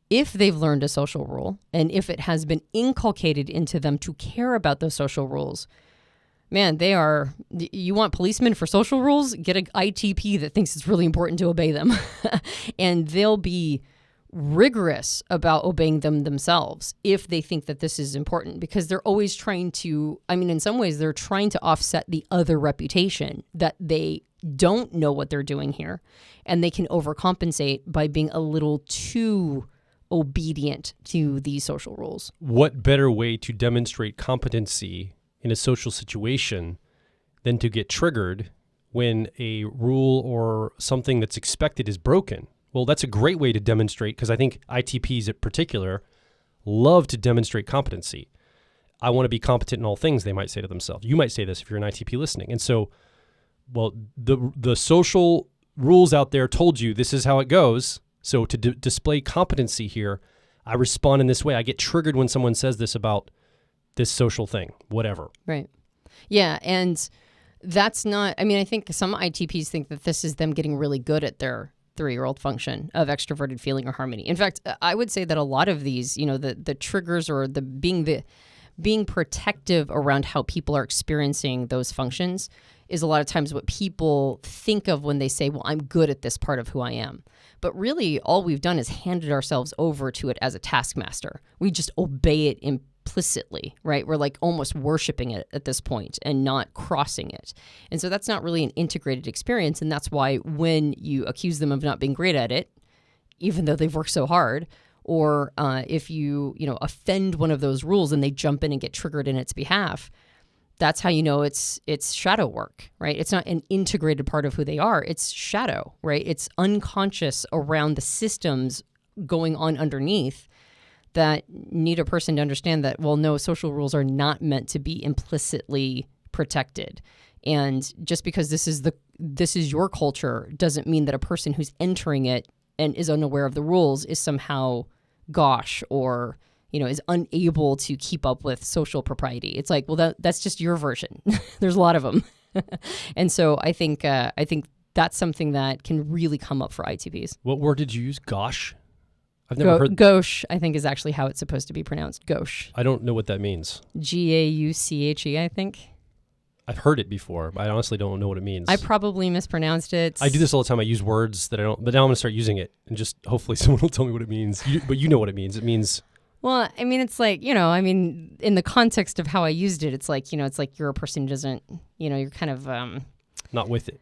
S2: If they've learned a social rule, and if it has been inculcated into them to care about those social rules, man, you want policemen for social rules? Get an ITP that thinks it's really important to obey them. And they'll be rigorous about obeying them themselves if they think that this is important, because they're always trying to, in some ways, they're trying to offset the other reputation that they don't know what they're doing here. And they can overcompensate by being a little too obedient to these social rules.
S1: What better way to demonstrate competency in a social situation than to get triggered when a rule or something that's expected is broken? Well, that's a great way to demonstrate, because I think ITPs in particular love to demonstrate competency. I want to be competent in all things, they might say to themselves. You might say this if you're an ITP listening. And so, well, the social rules out there told you this is how it goes. So to display competency here, I respond in this way. I get triggered when someone says this about this social thing, whatever.
S2: Right. Yeah. And that's not, I think some ITPs think that this is them getting really good at their 3-year-old function of extroverted feeling or harmony. In fact, I would say that a lot of these, the triggers, or the being protective around how people are experiencing those functions, is a lot of times what people think of when they say, well, I'm good at this part of who I am. But really, all we've done is handed ourselves over to it as a taskmaster. We just obey it implicitly, right? We're like almost worshiping it at this point and not crossing it. And so that's not really an integrated experience. And that's why when you accuse them of not being great at it, even though they've worked so hard, or if you offend one of those rules and they jump in and get triggered in its behalf, that's how you know it's shadow work, right? It's not an integrated part of who they are. It's shadow, right? It's unconscious around the systems going on underneath that need a person to understand that, well, no, social rules are not meant to be implicitly protected. And just because this is your culture doesn't mean that a person who's entering it and is unaware of the rules is somehow gauche or is unable to keep up with social propriety. It's like, well, that's just your version. There's a lot of them. And so I think that's something that can really come up for ITPs.
S1: What word did you use? Gauche? I've never heard.
S2: Gauche, I think, is actually how it's supposed to be pronounced. Gauche.
S1: I don't know what that means.
S2: Gauche, I think.
S1: I've heard it before, but I honestly don't know what it means.
S2: I probably mispronounced it.
S1: I do this all the time. I use words that I don't, but now I'm going to start using it, and just hopefully someone will tell me what it means. But you know what it means. It means
S2: Well, I mean, it's like, in the context of how I used it, it's like, it's like you're a person who doesn't, you're kind of...
S1: Not with it.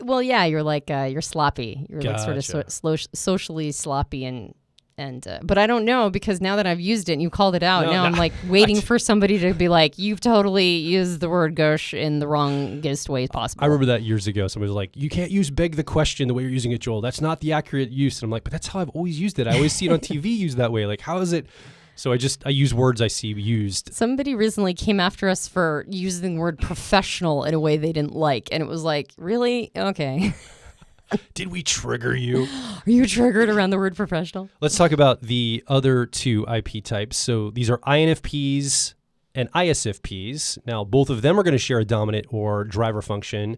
S2: Well, yeah, you're like, you're sloppy. You're like sort
S1: Gotcha.
S2: of socially sloppy but I don't know, because now that I've used it and you called it out, I'm like waiting for somebody to be like, you've totally used the word gauche in the wrongest way possible.
S1: I remember that years ago. Somebody was like, you can't use beg the question the way you're using it, Joel. That's not the accurate use. And I'm like, but that's how I've always used it. I always see it on TV used that way. Like, how is it? So I use words I see used.
S2: Somebody recently came after us for using the word professional in a way they didn't like. And it was like, really? Okay.
S1: Did we trigger you?
S2: Are you triggered around the word professional?
S1: Let's talk about the other two IP types. So these are INFPs and ISFPs. Now, both of them are going to share a dominant or driver function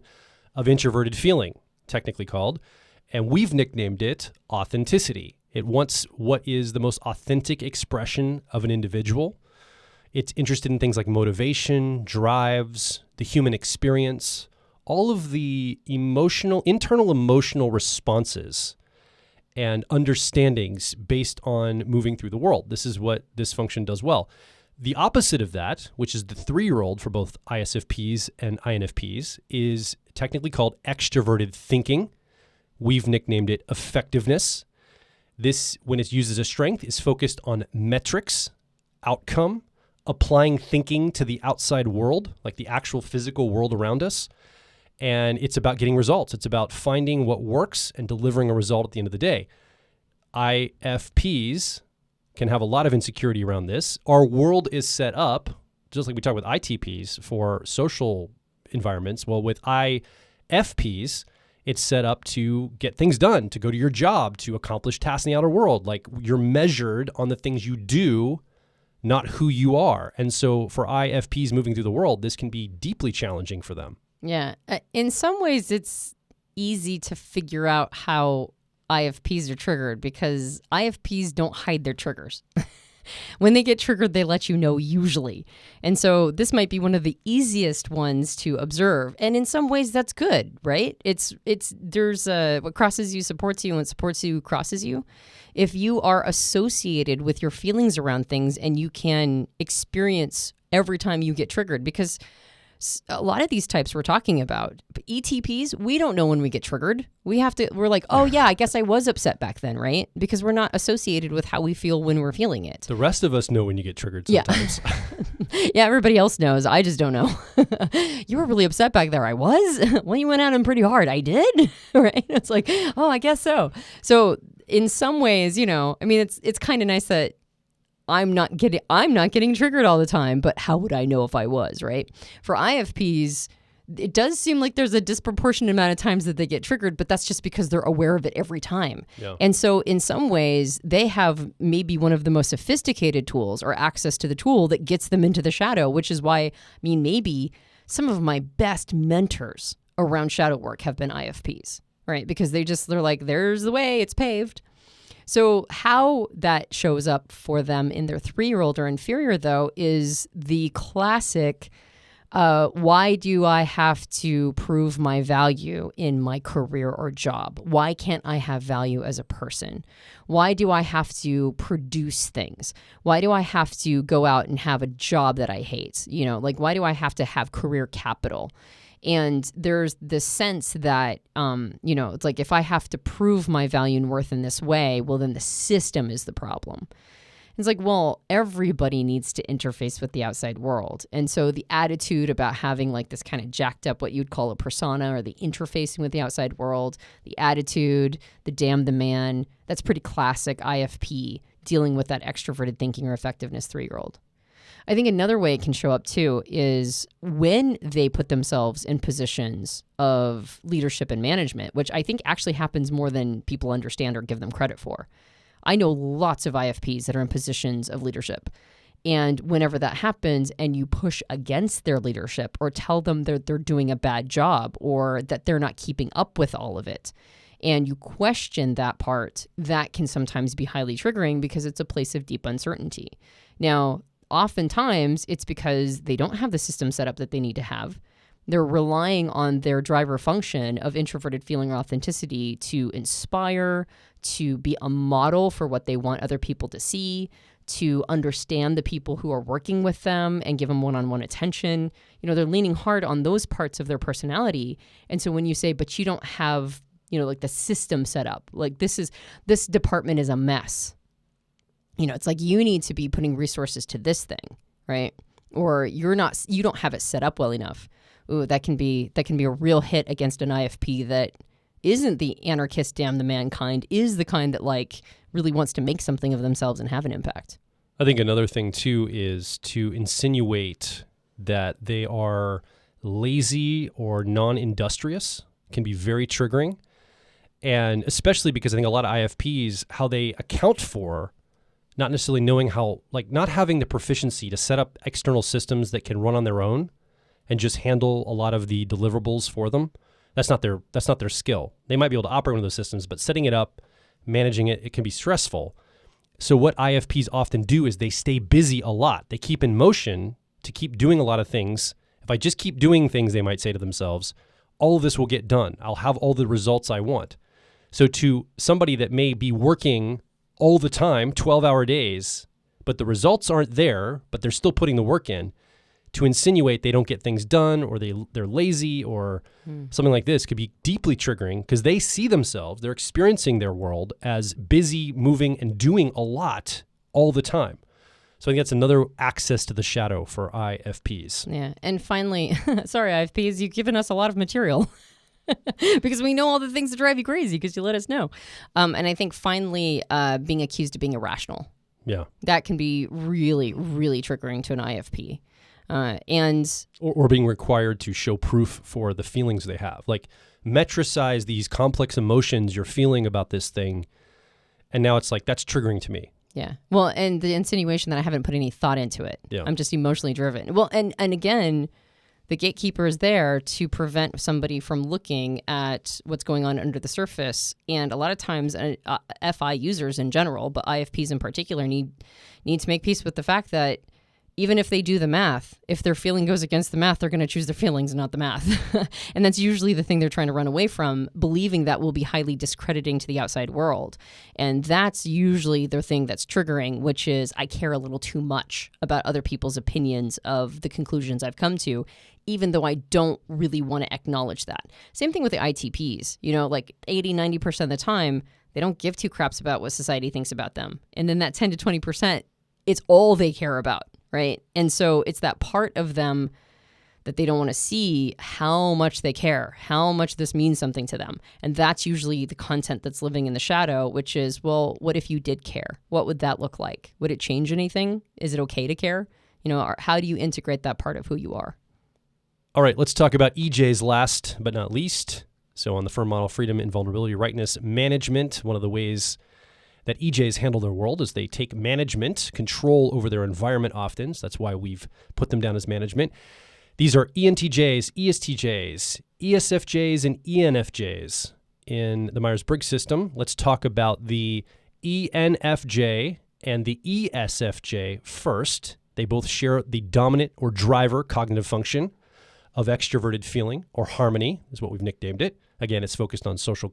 S1: of introverted feeling, technically called, and we've nicknamed it authenticity. It wants what is the most authentic expression of an individual. It's interested in things like motivation, drives, the human experience, all of the internal emotional responses and understandings based on moving through the world. This is what this function does well. The opposite of that, which is the 3-year-old for both ISFPs and INFPs, is technically called extroverted thinking. We've nicknamed it effectiveness. This, when it's used as a strength, is focused on metrics, outcome, applying thinking to the outside world, like the actual physical world around us. And it's about getting results. It's about finding what works and delivering a result at the end of the day. IFPs can have a lot of insecurity around this. Our world is set up, just like we talked with ITPs, for social environments. Well, with IFPs, it's set up to get things done, to go to your job, to accomplish tasks in the outer world. Like, you're measured on the things you do, not who you are. And so for IFPs moving through the world, this can be deeply challenging for them.
S2: Yeah. In some ways, it's easy to figure out how IFPs are triggered, because IFPs don't hide their triggers. When they get triggered, they let you know usually. And so this might be one of the easiest ones to observe. And in some ways, that's good, right? There's what crosses you supports you, and what supports you crosses you. If you are associated with your feelings around things, and you can experience every time you get triggered, because a lot of these types we're talking about, ETPs, we don't know when we get triggered. We're like, oh yeah, I guess I was upset back then, right? Because we're not associated with how we feel when we're feeling it.
S1: The rest of us know when you get triggered sometimes.
S2: Yeah, yeah, everybody else knows. I just don't know. You were really upset back there. I was? Well, you went at him pretty hard. I did? Right? It's like, oh, I guess so. So in some ways, it's kind of nice that I'm not getting triggered all the time, but how would I know if I was, right? For IFPs, it does seem like there's a disproportionate amount of times that they get triggered, but that's just because they're aware of it every time.
S1: Yeah.
S2: And so in some ways, they have maybe one of the most sophisticated tools, or access to the tool that gets them into the shadow, which is why, maybe some of my best mentors around shadow work have been IFPs, right? Because they're like, there's the way, it's paved. So how that shows up for them in their 3-year-old or inferior, though, is the classic, why do I have to prove my value in my career or job? Why can't I have value as a person? Why do I have to produce things? Why do I have to go out and have a job that I hate? Why do I have to have career capital? And there's this sense that, it's like, if I have to prove my value and worth in this way, well, then the system is the problem. It's like, well, everybody needs to interface with the outside world. And so the attitude about having like this kind of jacked up, what you'd call a persona, or the interfacing with the outside world, the attitude, the damn the man, that's pretty classic IFP, dealing with that extroverted thinking or effectiveness 3-year-old. I think another way it can show up too is when they put themselves in positions of leadership and management, which I think actually happens more than people understand or give them credit for. I know lots of IFPs that are in positions of leadership. And whenever that happens and you push against their leadership, or tell them that they're doing a bad job, or that they're not keeping up with all of it, and you question that part, that can sometimes be highly triggering, because it's a place of deep uncertainty. Now, oftentimes, it's because they don't have the system set up that they need to have. They're relying on their driver function of introverted feeling or authenticity to inspire, to be a model for what they want other people to see, to understand the people who are working with them and give them one-on-one attention. They're leaning hard on those parts of their personality. And so when you say, but you don't have, like the system set up, like this department is a mess. It's like you need to be putting resources to this thing, right? Or you don't have it set up well enough. Ooh, that can be a real hit against an IFP that isn't the anarchist damn the mankind, is the kind that like really wants to make something of themselves and have an impact.
S1: I think another thing too is to insinuate that they are lazy or non-industrious can be very triggering. And especially because I think a lot of IFPs, how they account for not necessarily knowing how, like not having the proficiency to set up external systems that can run on their own and just handle a lot of the deliverables for them. That's not their skill. They might be able to operate one of those systems, but setting it up, managing it, it can be stressful. So what IFPs often do is they stay busy a lot. They keep in motion to keep doing a lot of things. If I just keep doing things, they might say to themselves, all of this will get done. I'll have all the results I want. So to somebody that may be working all the time, 12-hour days, but the results aren't there, but they're still putting the work in, to insinuate they don't get things done or they're lazy or something like this could be deeply triggering because they see themselves, they're experiencing their world as busy, moving, and doing a lot all the time. So I think that's another access to the shadow for IFPs.
S2: Yeah. And finally, sorry, IFPs, you've given us a lot of material because we know all the things that drive you crazy because you let us know. And I think finally, being accused of being irrational.
S1: Yeah.
S2: That can be really, really triggering to an IFP.
S1: Or being required to show proof for the feelings they have. Like metricize these complex emotions you're feeling about this thing. And now it's like, that's triggering to me.
S2: Yeah. Well, and the insinuation that I haven't put any thought into it.
S1: Yeah.
S2: I'm just emotionally driven. Well, and again, the gatekeeper is there to prevent somebody from looking at what's going on under the surface. And a lot of times, FI users in general, but IFPs in particular, need to make peace with the fact that even if they do the math, if their feeling goes against the math, they're going to choose their feelings, not the math. And that's usually the thing they're trying to run away from, believing that will be highly discrediting to the outside world. And that's usually the thing that's triggering, which is I care a little too much about other people's opinions of the conclusions I've come to, even though I don't really want to acknowledge that. Same thing with the ITPs. Like 80, 90% of the time, they don't give two craps about what society thinks about them. And then that 10 to 20%, it's all they care about. Right. And so it's that part of them that they don't want to see how much they care, how much this means something to them. And that's usually the content that's living in the shadow, which is, well, what if you did care? What would that look like? Would it change anything? Is it okay to care? How do you integrate that part of who you are?
S1: All right, let's talk about EJs last but not least. So on the firm model, freedom, invulnerability, rightness, management, one of the ways that EJs handle their world is they take management, control over their environment often. So that's why we've put them down as management. These are ENTJs, ESTJs, ESFJs, and ENFJs. In the Myers-Briggs system, let's talk about the ENFJ and the ESFJ first. They both share the dominant or driver cognitive function of extroverted feeling or harmony is what we've nicknamed it. Again, it's focused on social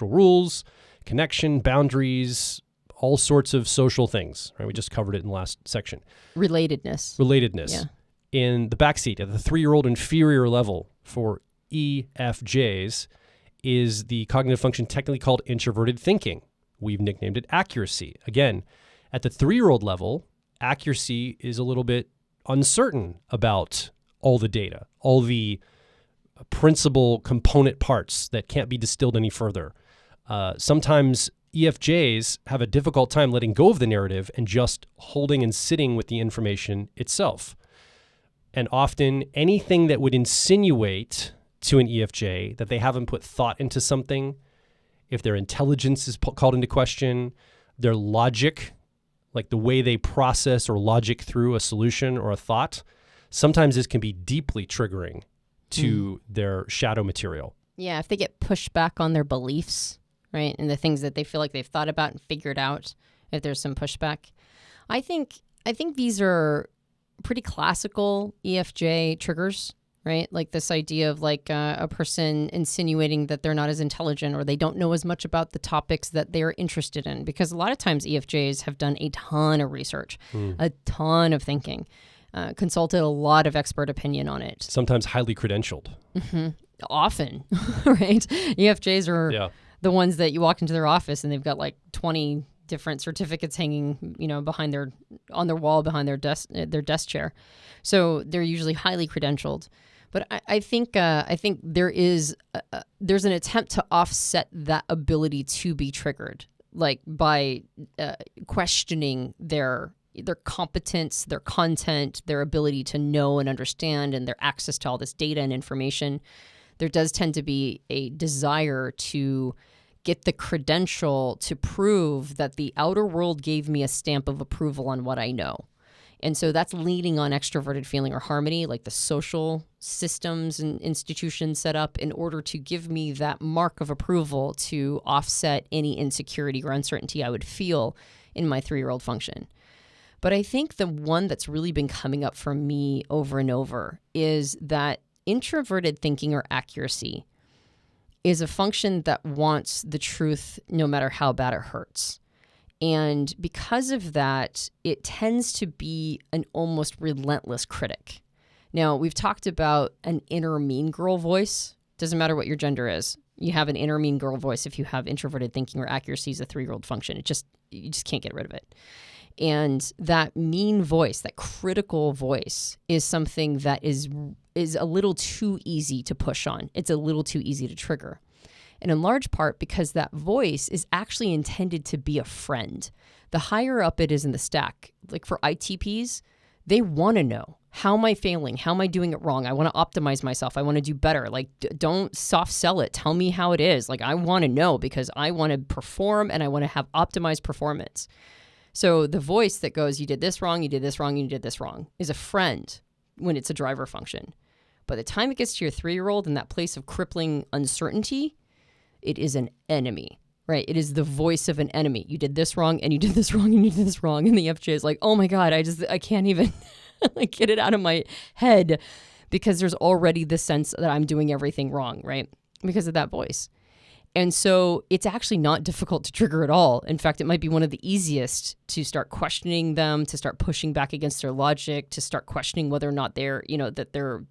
S1: rules, connection, boundaries, all sorts of social things, right? We just covered it in the last section.
S2: Relatedness.
S1: Yeah. In the backseat at the 3-year-old inferior level for EFJs is the cognitive function technically called introverted thinking. We've nicknamed it accuracy. Again, at the 3-year-old level, accuracy is a little bit uncertain about all the data, all the principal component parts that can't be distilled any further. Sometimes EFJs have a difficult time letting go of the narrative and just holding and sitting with the information itself. And often anything that would insinuate to an EFJ that they haven't put thought into something, if their intelligence is called into question, their logic, like the way they process or logic through a solution or a thought, sometimes this can be deeply triggering to their shadow material. Yeah,
S2: if they get pushed back on their beliefs, right, and the things that they feel like they've thought about and figured out, if there's some pushback. I think these are pretty classical EFJ triggers, right? Like this idea of like a person insinuating that they're not as intelligent or they don't know as much about the topics that they're interested in. Because a lot of times EFJs have done a ton of research, a ton of thinking, consulted a lot of expert opinion on it.
S1: Sometimes highly credentialed.
S2: Often, right? EFJs are the ones that you walk into their office and they've got like 20 different certificates hanging, on their wall behind their desk chair. So they're usually highly credentialed. But I think there's an attempt to offset that ability to be triggered, like by questioning their competence, their content, their ability to know and understand, and their access to all this data and information. There does tend to be a desire to get the credential to prove that the outer world gave me a stamp of approval on what I know. And so that's leaning on extroverted feeling or harmony, like the social systems and institutions set up in order to give me that mark of approval to offset any insecurity or uncertainty I would feel in my 3-year-old function. But I think the one that's really been coming up for me over and over is that introverted thinking or accuracy is a function that wants the truth no matter how bad it hurts. And because of that, it tends to be an almost relentless critic. Now, we've talked about an inner mean girl voice. Doesn't matter what your gender is. You have an inner mean girl voice if you have introverted thinking or accuracy as a 3-year-old function. You just can't get rid of it. And that mean voice, that critical voice, is something that is a little too easy to push on. It's a little too easy to trigger. And in large part because that voice is actually intended to be a friend. The higher up it is in the stack, like for ITPs, they want to know, how am I failing? How am I doing it wrong? I want to optimize myself. I want to do better. Like, don't soft sell it. Tell me how it is. Like, I want to know because I want to perform and I want to have optimized performance. So the voice that goes, you did this wrong, you did this wrong, you did this wrong, is a friend when it's a driver function. By the time it gets to your 3-year-old in that place of crippling uncertainty, it is an enemy, right? It is the voice of an enemy. You did this wrong and you did this wrong and you did this wrong. And the FJ is like, oh my God, I can't even like get it out of my head because there's already this sense that I'm doing everything wrong, right? Because of that voice. And so it's actually not difficult to trigger at all. In fact, it might be one of the easiest to start questioning them, to start pushing back against their logic, to start questioning whether or not that they're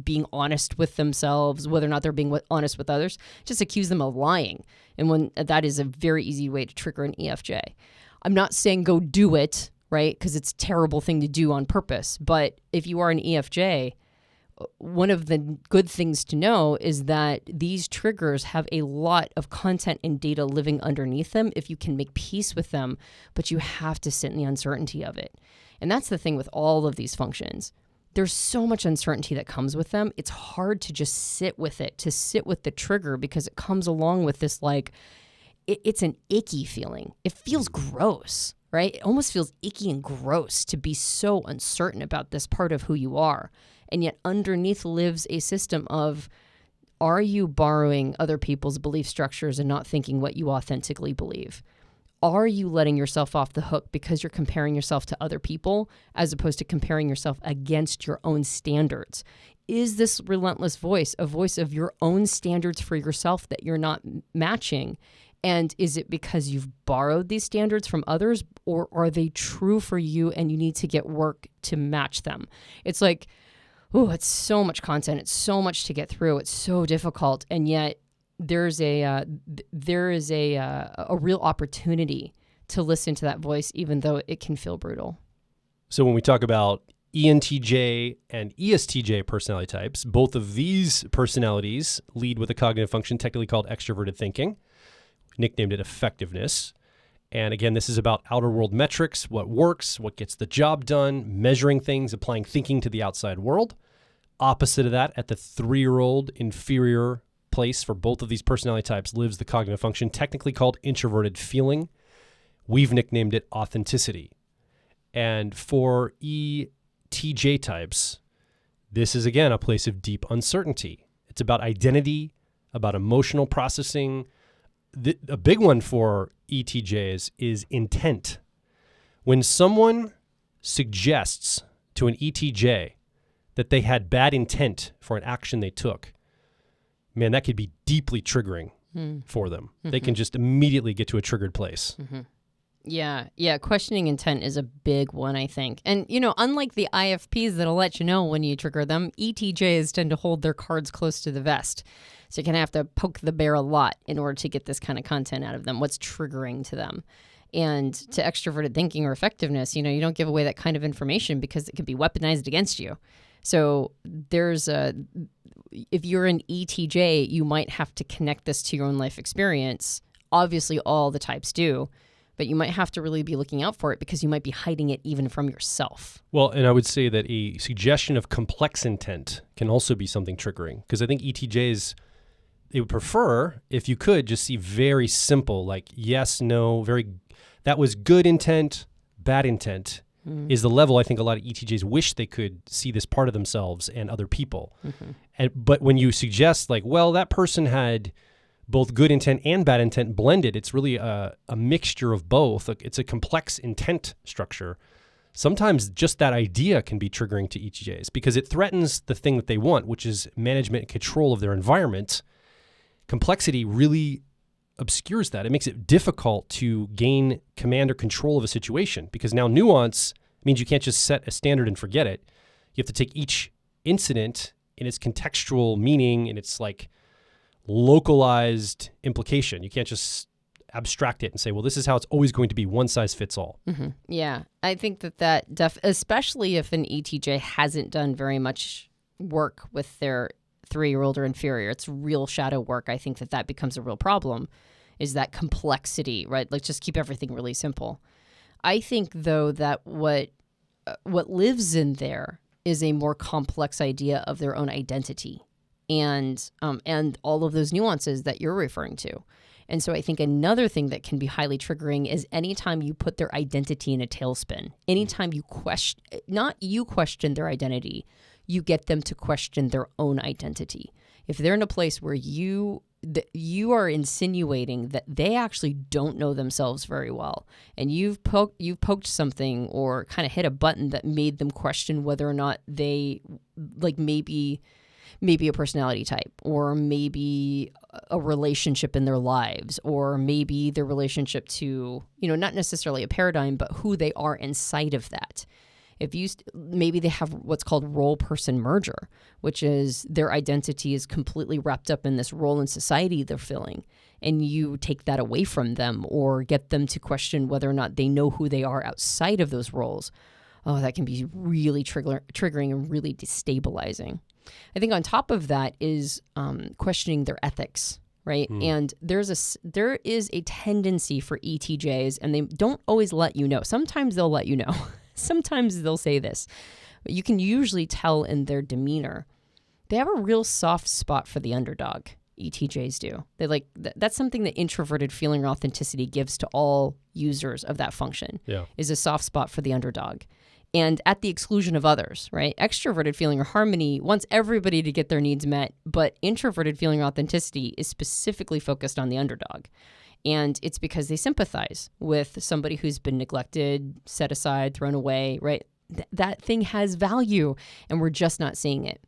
S2: being honest with themselves, whether or not they're being honest with others. Just accuse them of lying. And when that is a very easy way to trigger an EFJ. I'm not saying go do it, right? Because it's a terrible thing to do on purpose. But if you are an EFJ, one of the good things to know is that these triggers have a lot of content and data living underneath them if you can make peace with them, but you have to sit in the uncertainty of it. And that's the thing with all of these functions. There's so much uncertainty that comes with them. It's hard to just sit with it, to sit with the trigger because it comes along with this it's an icky feeling. It feels gross, right? It almost feels icky and gross to be so uncertain about this part of who you are. And yet underneath lives a system of, are you borrowing other people's belief structures and not thinking what you authentically believe? Are you letting yourself off the hook because you're comparing yourself to other people as opposed to comparing yourself against your own standards? Is this relentless voice a voice of your own standards for yourself that you're not matching? And is it because you've borrowed these standards from others, or are they true for you and you need to get work to match them? It's like, oh, it's so much content. It's so much to get through. It's so difficult. And yet there is a real opportunity to listen to that voice, even though it can feel brutal.
S1: So when we talk about ENTJ and istj personality types, both of these personalities lead with a cognitive function technically called extroverted thinking. We nicknamed it effectiveness. And again, this is about outer world metrics, what works, what gets the job done, measuring things, applying thinking to the outside world. Opposite of that, at the 3-year-old inferior place for both of these personality types lives the cognitive function technically called introverted feeling. We've nicknamed it authenticity. And for ETJ types, this is again a place of deep uncertainty. It's about identity, about emotional processing. A big one for ETJs is intent. When someone suggests to an ETJ that they had bad intent for an action they took, man, that could be deeply triggering for them. They can just immediately get to a triggered place.
S2: Yeah. Questioning intent is a big one, I think. And, unlike the IFPs that'll let you know when you trigger them, ETJs tend to hold their cards close to the vest. So you're going to have to poke the bear a lot in order to get this kind of content out of them, what's triggering to them. And to extroverted thinking or effectiveness, you don't give away that kind of information because it can be weaponized against you. So if you're an ETJ, you might have to connect this to your own life experience. Obviously, all the types do. But you might have to really be looking out for it because you might be hiding it even from yourself.
S1: Well, and I would say that a suggestion of complex intent can also be something triggering, because I think ETJs, they would prefer, if you could, just see very simple, like yes, no, that was good intent, bad intent is the level I think a lot of ETJs wish they could see this part of themselves and other people. But when you suggest like, well, that person had both good intent and bad intent blended, it's really a mixture of both. It's a complex intent structure. Sometimes just that idea can be triggering to ETJs because it threatens the thing that they want, which is management and control of their environment. Complexity really obscures that. It makes it difficult to gain command or control of a situation because now nuance means you can't just set a standard and forget it. You have to take each incident in its contextual meaning and its like localized implication. You can't just abstract it and say, well, this is how it's always going to be, one size fits all.
S2: Yeah, I think that especially if an ETJ hasn't done very much work with their 3-year-old or inferior, it's real shadow work. I think that becomes a real problem, is that complexity, right? Like just keep everything really simple. I think though that what lives in there is a more complex idea of their own identity. And all of those nuances that you're referring to. And so I think another thing that can be highly triggering is anytime you put their identity in a tailspin, anytime you question their identity, you get them to question their own identity. If they're in a place where you are insinuating that they actually don't know themselves very well, and you've poked something or kind of hit a button that made them question whether or not they like maybe a personality type, or maybe a relationship in their lives, or maybe their relationship to, not necessarily a paradigm, but who they are inside of that. Maybe they have what's called role person merger, which is their identity is completely wrapped up in this role in society they're filling, and you take that away from them or get them to question whether or not they know who they are outside of those roles. Oh, that can be really triggering and really destabilizing. I think on top of that is questioning their ethics, right? And there is a tendency for ETJs, and they don't always let you know. Sometimes they'll let you know. Sometimes they'll say this. But you can usually tell in their demeanor. They have a real soft spot for the underdog. ETJs do. They like that's something that introverted feeling or authenticity gives to all users of that function. Yeah. Is a soft spot for the underdog. And at the exclusion of others, right? Extroverted feeling or harmony wants everybody to get their needs met, but introverted feeling or authenticity is specifically focused on the underdog. And it's because they sympathize with somebody who's been neglected, set aside, thrown away, right? That thing has value, and we're just not seeing it.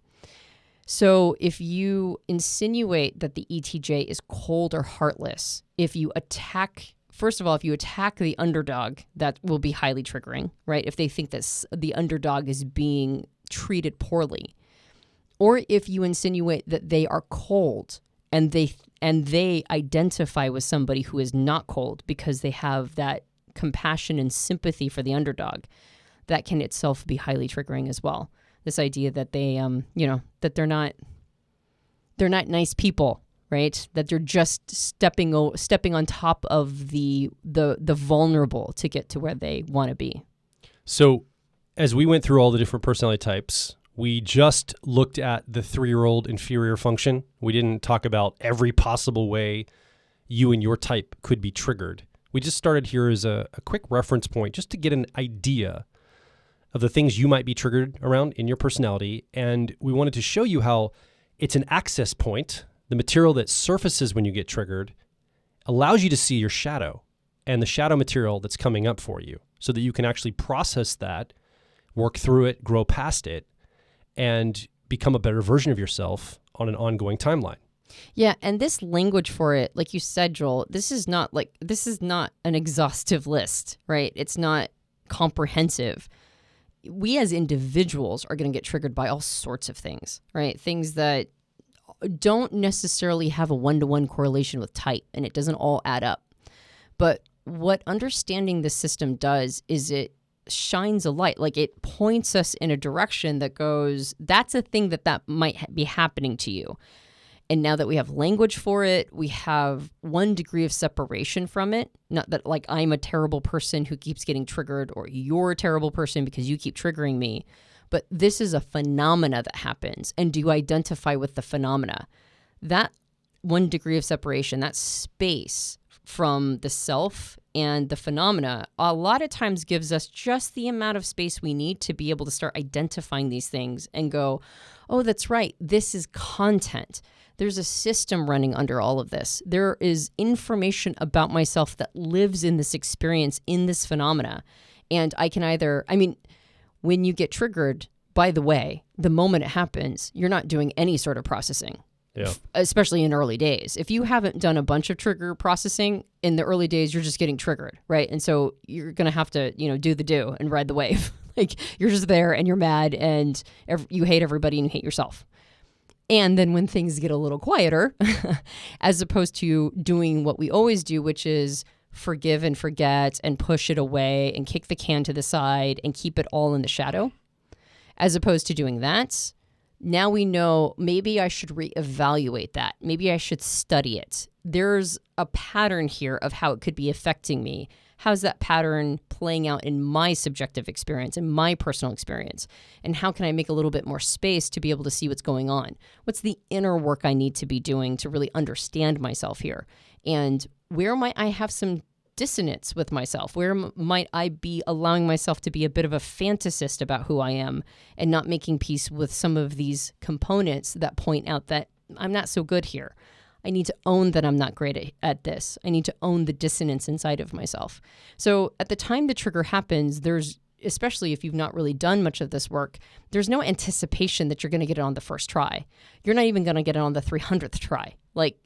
S2: So if you insinuate that the ETJ is cold or heartless, if you attack the underdog, that will be highly triggering, right? If they think that the underdog is being treated poorly. Or if you insinuate that they are cold and they identify with somebody who is not cold because they have that compassion and sympathy for the underdog, that can itself be highly triggering as well. This idea that they, that they're not nice people, right? That they're just stepping on top of the vulnerable to get to where they want to be.
S1: So as we went through all the different personality types, we just looked at the 3-year-old inferior function. We didn't talk about every possible way you and your type could be triggered. We just started here as a quick reference point just to get an idea of the things you might be triggered around in your personality. And we wanted to show you how it's an access point. The material that surfaces when you get triggered allows you to see your shadow and the shadow material that's coming up for you so that you can actually process that, work through it, grow past it,
S2: Mm-hmm.
S1: and become a better version of yourself on an ongoing timeline.
S2: Yeah, and this language for it, like you said, Joel, this is not an exhaustive list, right? It's not comprehensive. We as individuals are going to get triggered by all sorts of things, right? Things that don't necessarily have a one-to-one correlation with type, and it doesn't all add up. But what understanding the system does is it shines a light, like it points us in a direction that goes, that's a thing that might be happening to you. And now that we have language for it, we have one degree of separation from it. Not that like I'm a terrible person who keeps getting triggered or you're a terrible person because you keep triggering me. But this is a phenomena that happens. And do you identify with the phenomena? That one degree of separation, that space from the self and the phenomena, a lot of times gives us just the amount of space we need to be able to start identifying these things and go, oh, that's right, this is content. There's a system running under all of this. There is information about myself that lives in this experience, in this phenomena. And I can when you get triggered, by the way, the moment it happens, you're not doing any sort of processing.
S1: Yeah.
S2: Especially in early days. If you haven't done a bunch of trigger processing in the early days, you're just getting triggered, right? And so you're going to have to, do the do and ride the wave. Like you're just there and you're mad and you hate everybody and you hate yourself. And then when things get a little quieter, as opposed to doing what we always do, which is forgive and forget and push it away and kick the can to the side and keep it all in the shadow, as opposed to doing that, now we know maybe I should reevaluate that. Maybe I should study it. There's a pattern here of how it could be affecting me. How's that pattern playing out in my subjective experience, in my personal experience? And how can I make a little bit more space to be able to see what's going on? What's the inner work I need to be doing to really understand myself here? And where might I have some dissonance with myself? Where might I be allowing myself to be a bit of a fantasist about who I am and not making peace with some of these components that point out that I'm not so good here? I need to own that I'm not great at this. I need to own the dissonance inside of myself. So at the time the trigger happens, especially if you've not really done much of this work, there's no anticipation that you're going to get it on the first try. You're not even going to get it on the 300th try. Like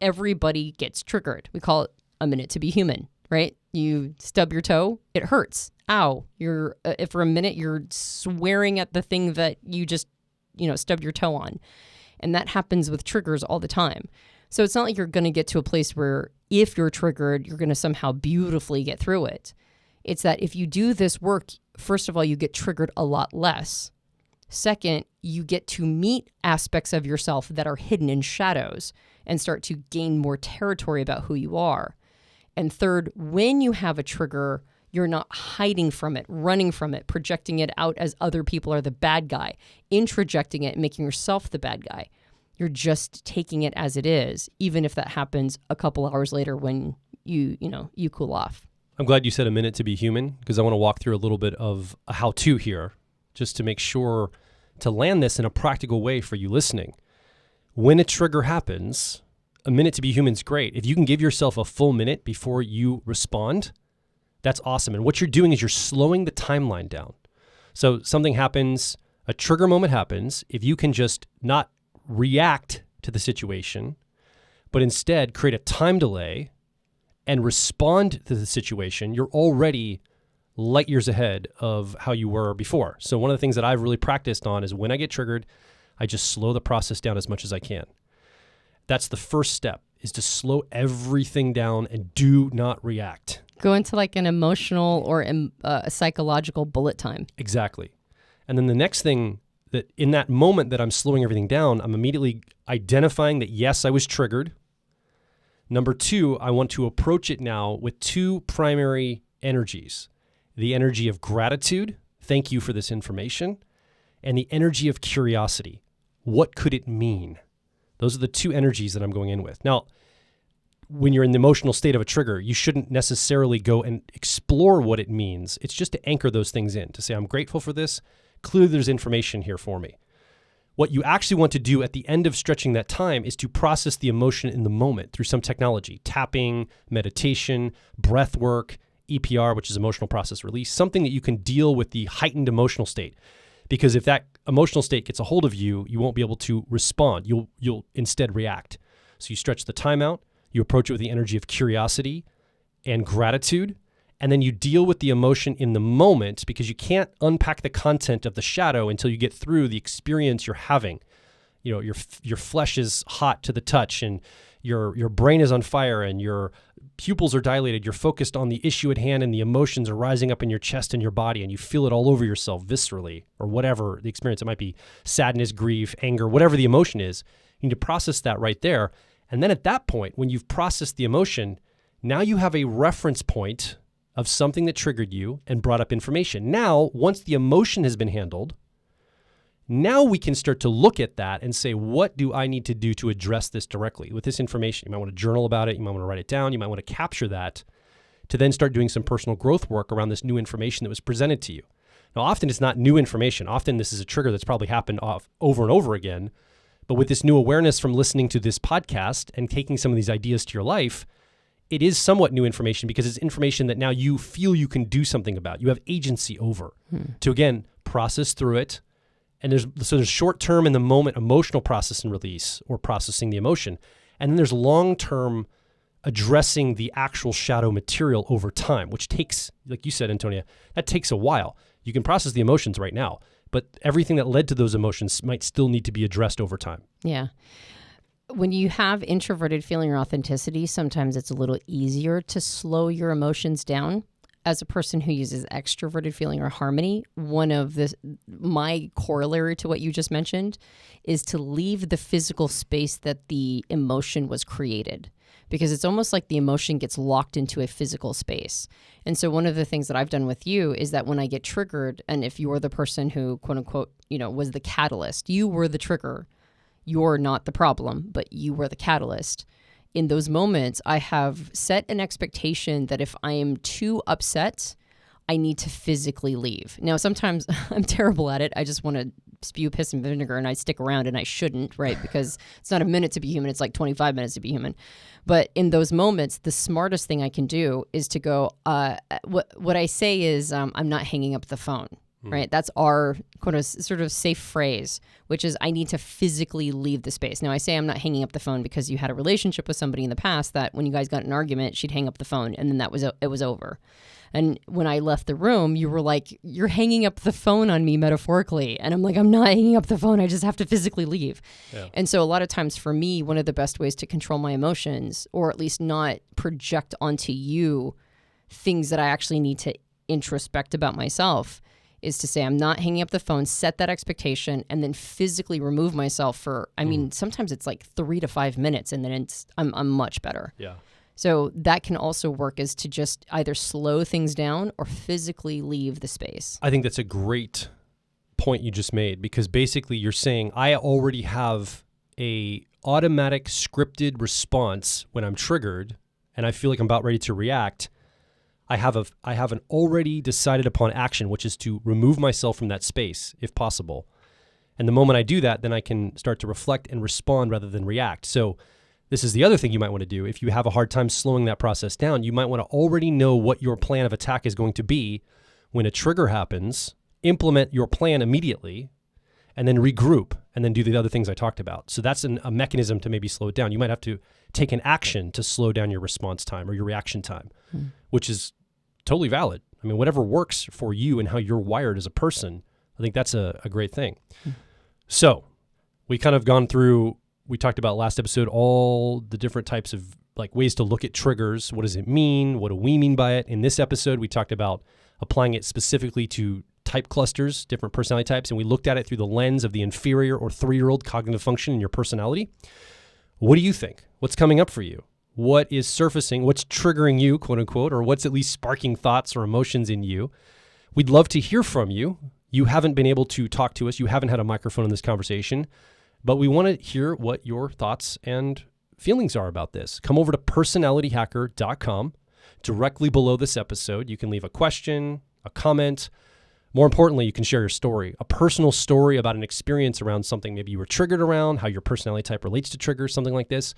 S2: everybody gets triggered. We call it a minute to be human, right? You stub your toe, it hurts. Ow. If for a minute you're swearing at the thing that you just, stubbed your toe on. And that happens with triggers all the time. So it's not like you're going to get to a place where if you're triggered, you're going to somehow beautifully get through it. It's that if you do this work, first of all, you get triggered a lot less. Second, you get to meet aspects of yourself that are hidden in shadows and start to gain more territory about who you are. And third, when you have a trigger, you're not hiding from it, running from it, projecting it out as other people are the bad guy, introjecting it and making yourself the bad guy. You're just taking it as it is, even if that happens a couple hours later when you cool off.
S1: I'm glad you said a minute to be human, because I want to walk through a little bit of a how-to here, just to make sure to land this in a practical way for you listening. When a trigger happens, a minute to be human is great. If you can give yourself a full minute before you respond, that's awesome. And what you're doing is you're slowing the timeline down. So something happens, a trigger moment happens. If you can just not react to the situation, but instead create a time delay and respond to the situation, you're already light years ahead of how you were before. So one of the things that I've really practiced on is when I get triggered, I just slow the process down as much as I can. That's the first step, is to slow everything down and do not react.
S2: Go into like an emotional or a psychological bullet time.
S1: Exactly. And then the next thing, that in that moment that I'm slowing everything down, I'm immediately identifying that, yes, I was triggered. Number two, I want to approach it now with two primary energies. The energy of gratitude, thank you for this information, and the energy of curiosity. What could it mean? Those are the two energies that I'm going in with. Now, when you're in the emotional state of a trigger, you shouldn't necessarily go and explore what it means. It's just to anchor those things in, to say, I'm grateful for this. Clearly, there's information here for me. What you actually want to do at the end of stretching that time is to process the emotion in the moment through some technology, tapping, meditation, breath work, EPR, which is emotional process release, something that you can deal with the heightened emotional state. Because if that emotional state gets a hold of you, you won't be able to respond. You'll instead react. So you stretch the time out, you approach it with the energy of curiosity and gratitude, and then you deal with the emotion in the moment because you can't unpack the content of the shadow until you get through the experience you're having. You know, your flesh is hot to the touch, and your brain is on fire, and your pupils are dilated. You're focused on the issue at hand, and the emotions are rising up in your chest and your body, and you feel it all over yourself viscerally, or whatever the experience. It might be sadness, grief, anger, whatever the emotion is. You need to process that right there. And then at that point, when you've processed the emotion, now you have a reference point of something that triggered you and brought up information. Now, once the emotion has been handled, now we can start to look at that and say, what do I need to do to address this directly with this information? You might want to journal about it. You might want to write it down. You might want to capture that to then start doing some personal growth work around this new information that was presented to you. Now, often it's not new information. Often this is a trigger that's probably happened over and over again. But with this new awareness from listening to this podcast and taking some of these ideas to your life, it is somewhat new information because it's information that now you feel you can do something about. You have agency over to, again, process through it. And there's short-term in the moment emotional process and release, or processing the emotion. And then there's long-term addressing the actual shadow material over time, which takes, like you said, Antonia, that takes a while. You can process the emotions right now, but everything that led to those emotions might still need to be addressed over time.
S2: Yeah. When you have introverted feeling or authenticity, sometimes it's a little easier to slow your emotions down. As a person who uses extroverted feeling or harmony, my corollary to what you just mentioned is to leave the physical space that the emotion was created, because it's almost like the emotion gets locked into a physical space. And so one of the things that I've done with you is that when I get triggered, and if you're the person who, quote unquote, was the catalyst, you were the trigger, you're not the problem, but you were the catalyst. In those moments, I have set an expectation that if I am too upset, I need to physically leave. Now, sometimes I'm terrible at it. I just want to spew piss and vinegar, and I stick around, and I shouldn't, right? Because it's not a minute to be human. It's like 25 minutes to be human. But in those moments, the smartest thing I can do is to go, what I say is, I'm not hanging up the phone. Right. That's our sort of safe phrase, which is I need to physically leave the space. Now, I say I'm not hanging up the phone because you had a relationship with somebody in the past that when you guys got in an argument, she'd hang up the phone, and then it was over. And when I left the room, you were like, you're hanging up the phone on me metaphorically. And I'm like, I'm not hanging up the phone. I just have to physically leave. Yeah. And so a lot of times for me, one of the best ways to control my emotions, or at least not project onto you things that I actually need to introspect about myself, is to say, I'm not hanging up the phone, set that expectation, and then physically remove myself for, sometimes it's like 3 to 5 minutes, and then I'm much better.
S1: Yeah.
S2: So that can also work, as to just either slow things down or physically leave the space.
S1: I think that's a great point you just made, because basically you're saying I already have a automatic scripted response when I'm triggered and I feel like I'm about ready to react. I have an already decided upon action, which is to remove myself from that space, if possible. And the moment I do that, then I can start to reflect and respond rather than react. So this is the other thing you might want to do. If you have a hard time slowing that process down, you might want to already know what your plan of attack is going to be when a trigger happens, implement your plan immediately, and then regroup, and then do the other things I talked about. So that's a mechanism to maybe slow it down. You might have to take an action to slow down your response time or your reaction time, which is totally valid. I mean, whatever works for you and how you're wired as a person, I think that's a great thing. So we kind of gone through, we talked about last episode, all the different types of like ways to look at triggers. What does it mean? What do we mean by it? In this episode, we talked about applying it specifically to type clusters, different personality types, and we looked at it through the lens of the inferior or 3-year-old cognitive function in your personality. What do you think? What's coming up for you? What is surfacing? What's triggering you, quote unquote, or what's at least sparking thoughts or emotions in you? We'd love to hear from you. You haven't been able to talk to us. You haven't had a microphone in this conversation, but we want to hear what your thoughts and feelings are about this. Come over to personalityhacker.com. Directly below this episode, you can leave a question, a comment. More importantly, you can share your story, a personal story about an experience around something maybe you were triggered around, how your personality type relates to triggers, something like this.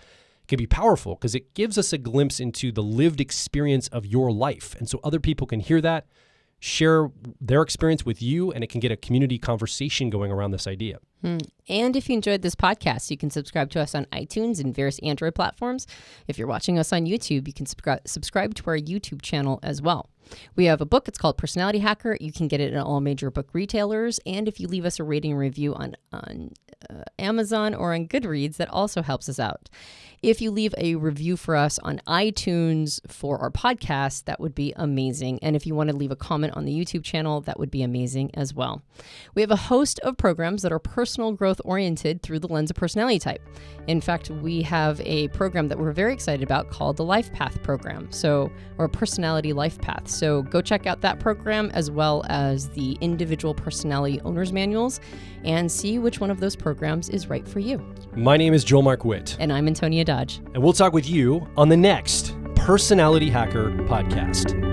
S1: Can be powerful because it gives us a glimpse into the lived experience of your life. And so other people can hear that, share their experience with you, and it can get a community conversation going around this idea.
S2: And if you enjoyed this podcast, you can subscribe to us on iTunes and various Android platforms. If you're watching us on YouTube, you can subscribe to our YouTube channel as well. We have a book. It's called Personality Hacker. You can get it in all major book retailers. And if you leave us a rating and review on Amazon or on Goodreads, that also helps us out. If you leave a review for us on iTunes for our podcast, that would be amazing. And if you want to leave a comment on the YouTube channel, that would be amazing as well. We have a host of programs that are personal growth oriented through the lens of personality type. In fact, we have a program that we're very excited about called the Life Path program, or Personality Life Path. So go check out that program as well as the individual personality owner's manuals and see which one of those programs is right for you.
S1: My name is Joel Mark-Witt.
S2: And I'm Antonia Dodge.
S1: And we'll talk with you on the next Personality Hacker podcast.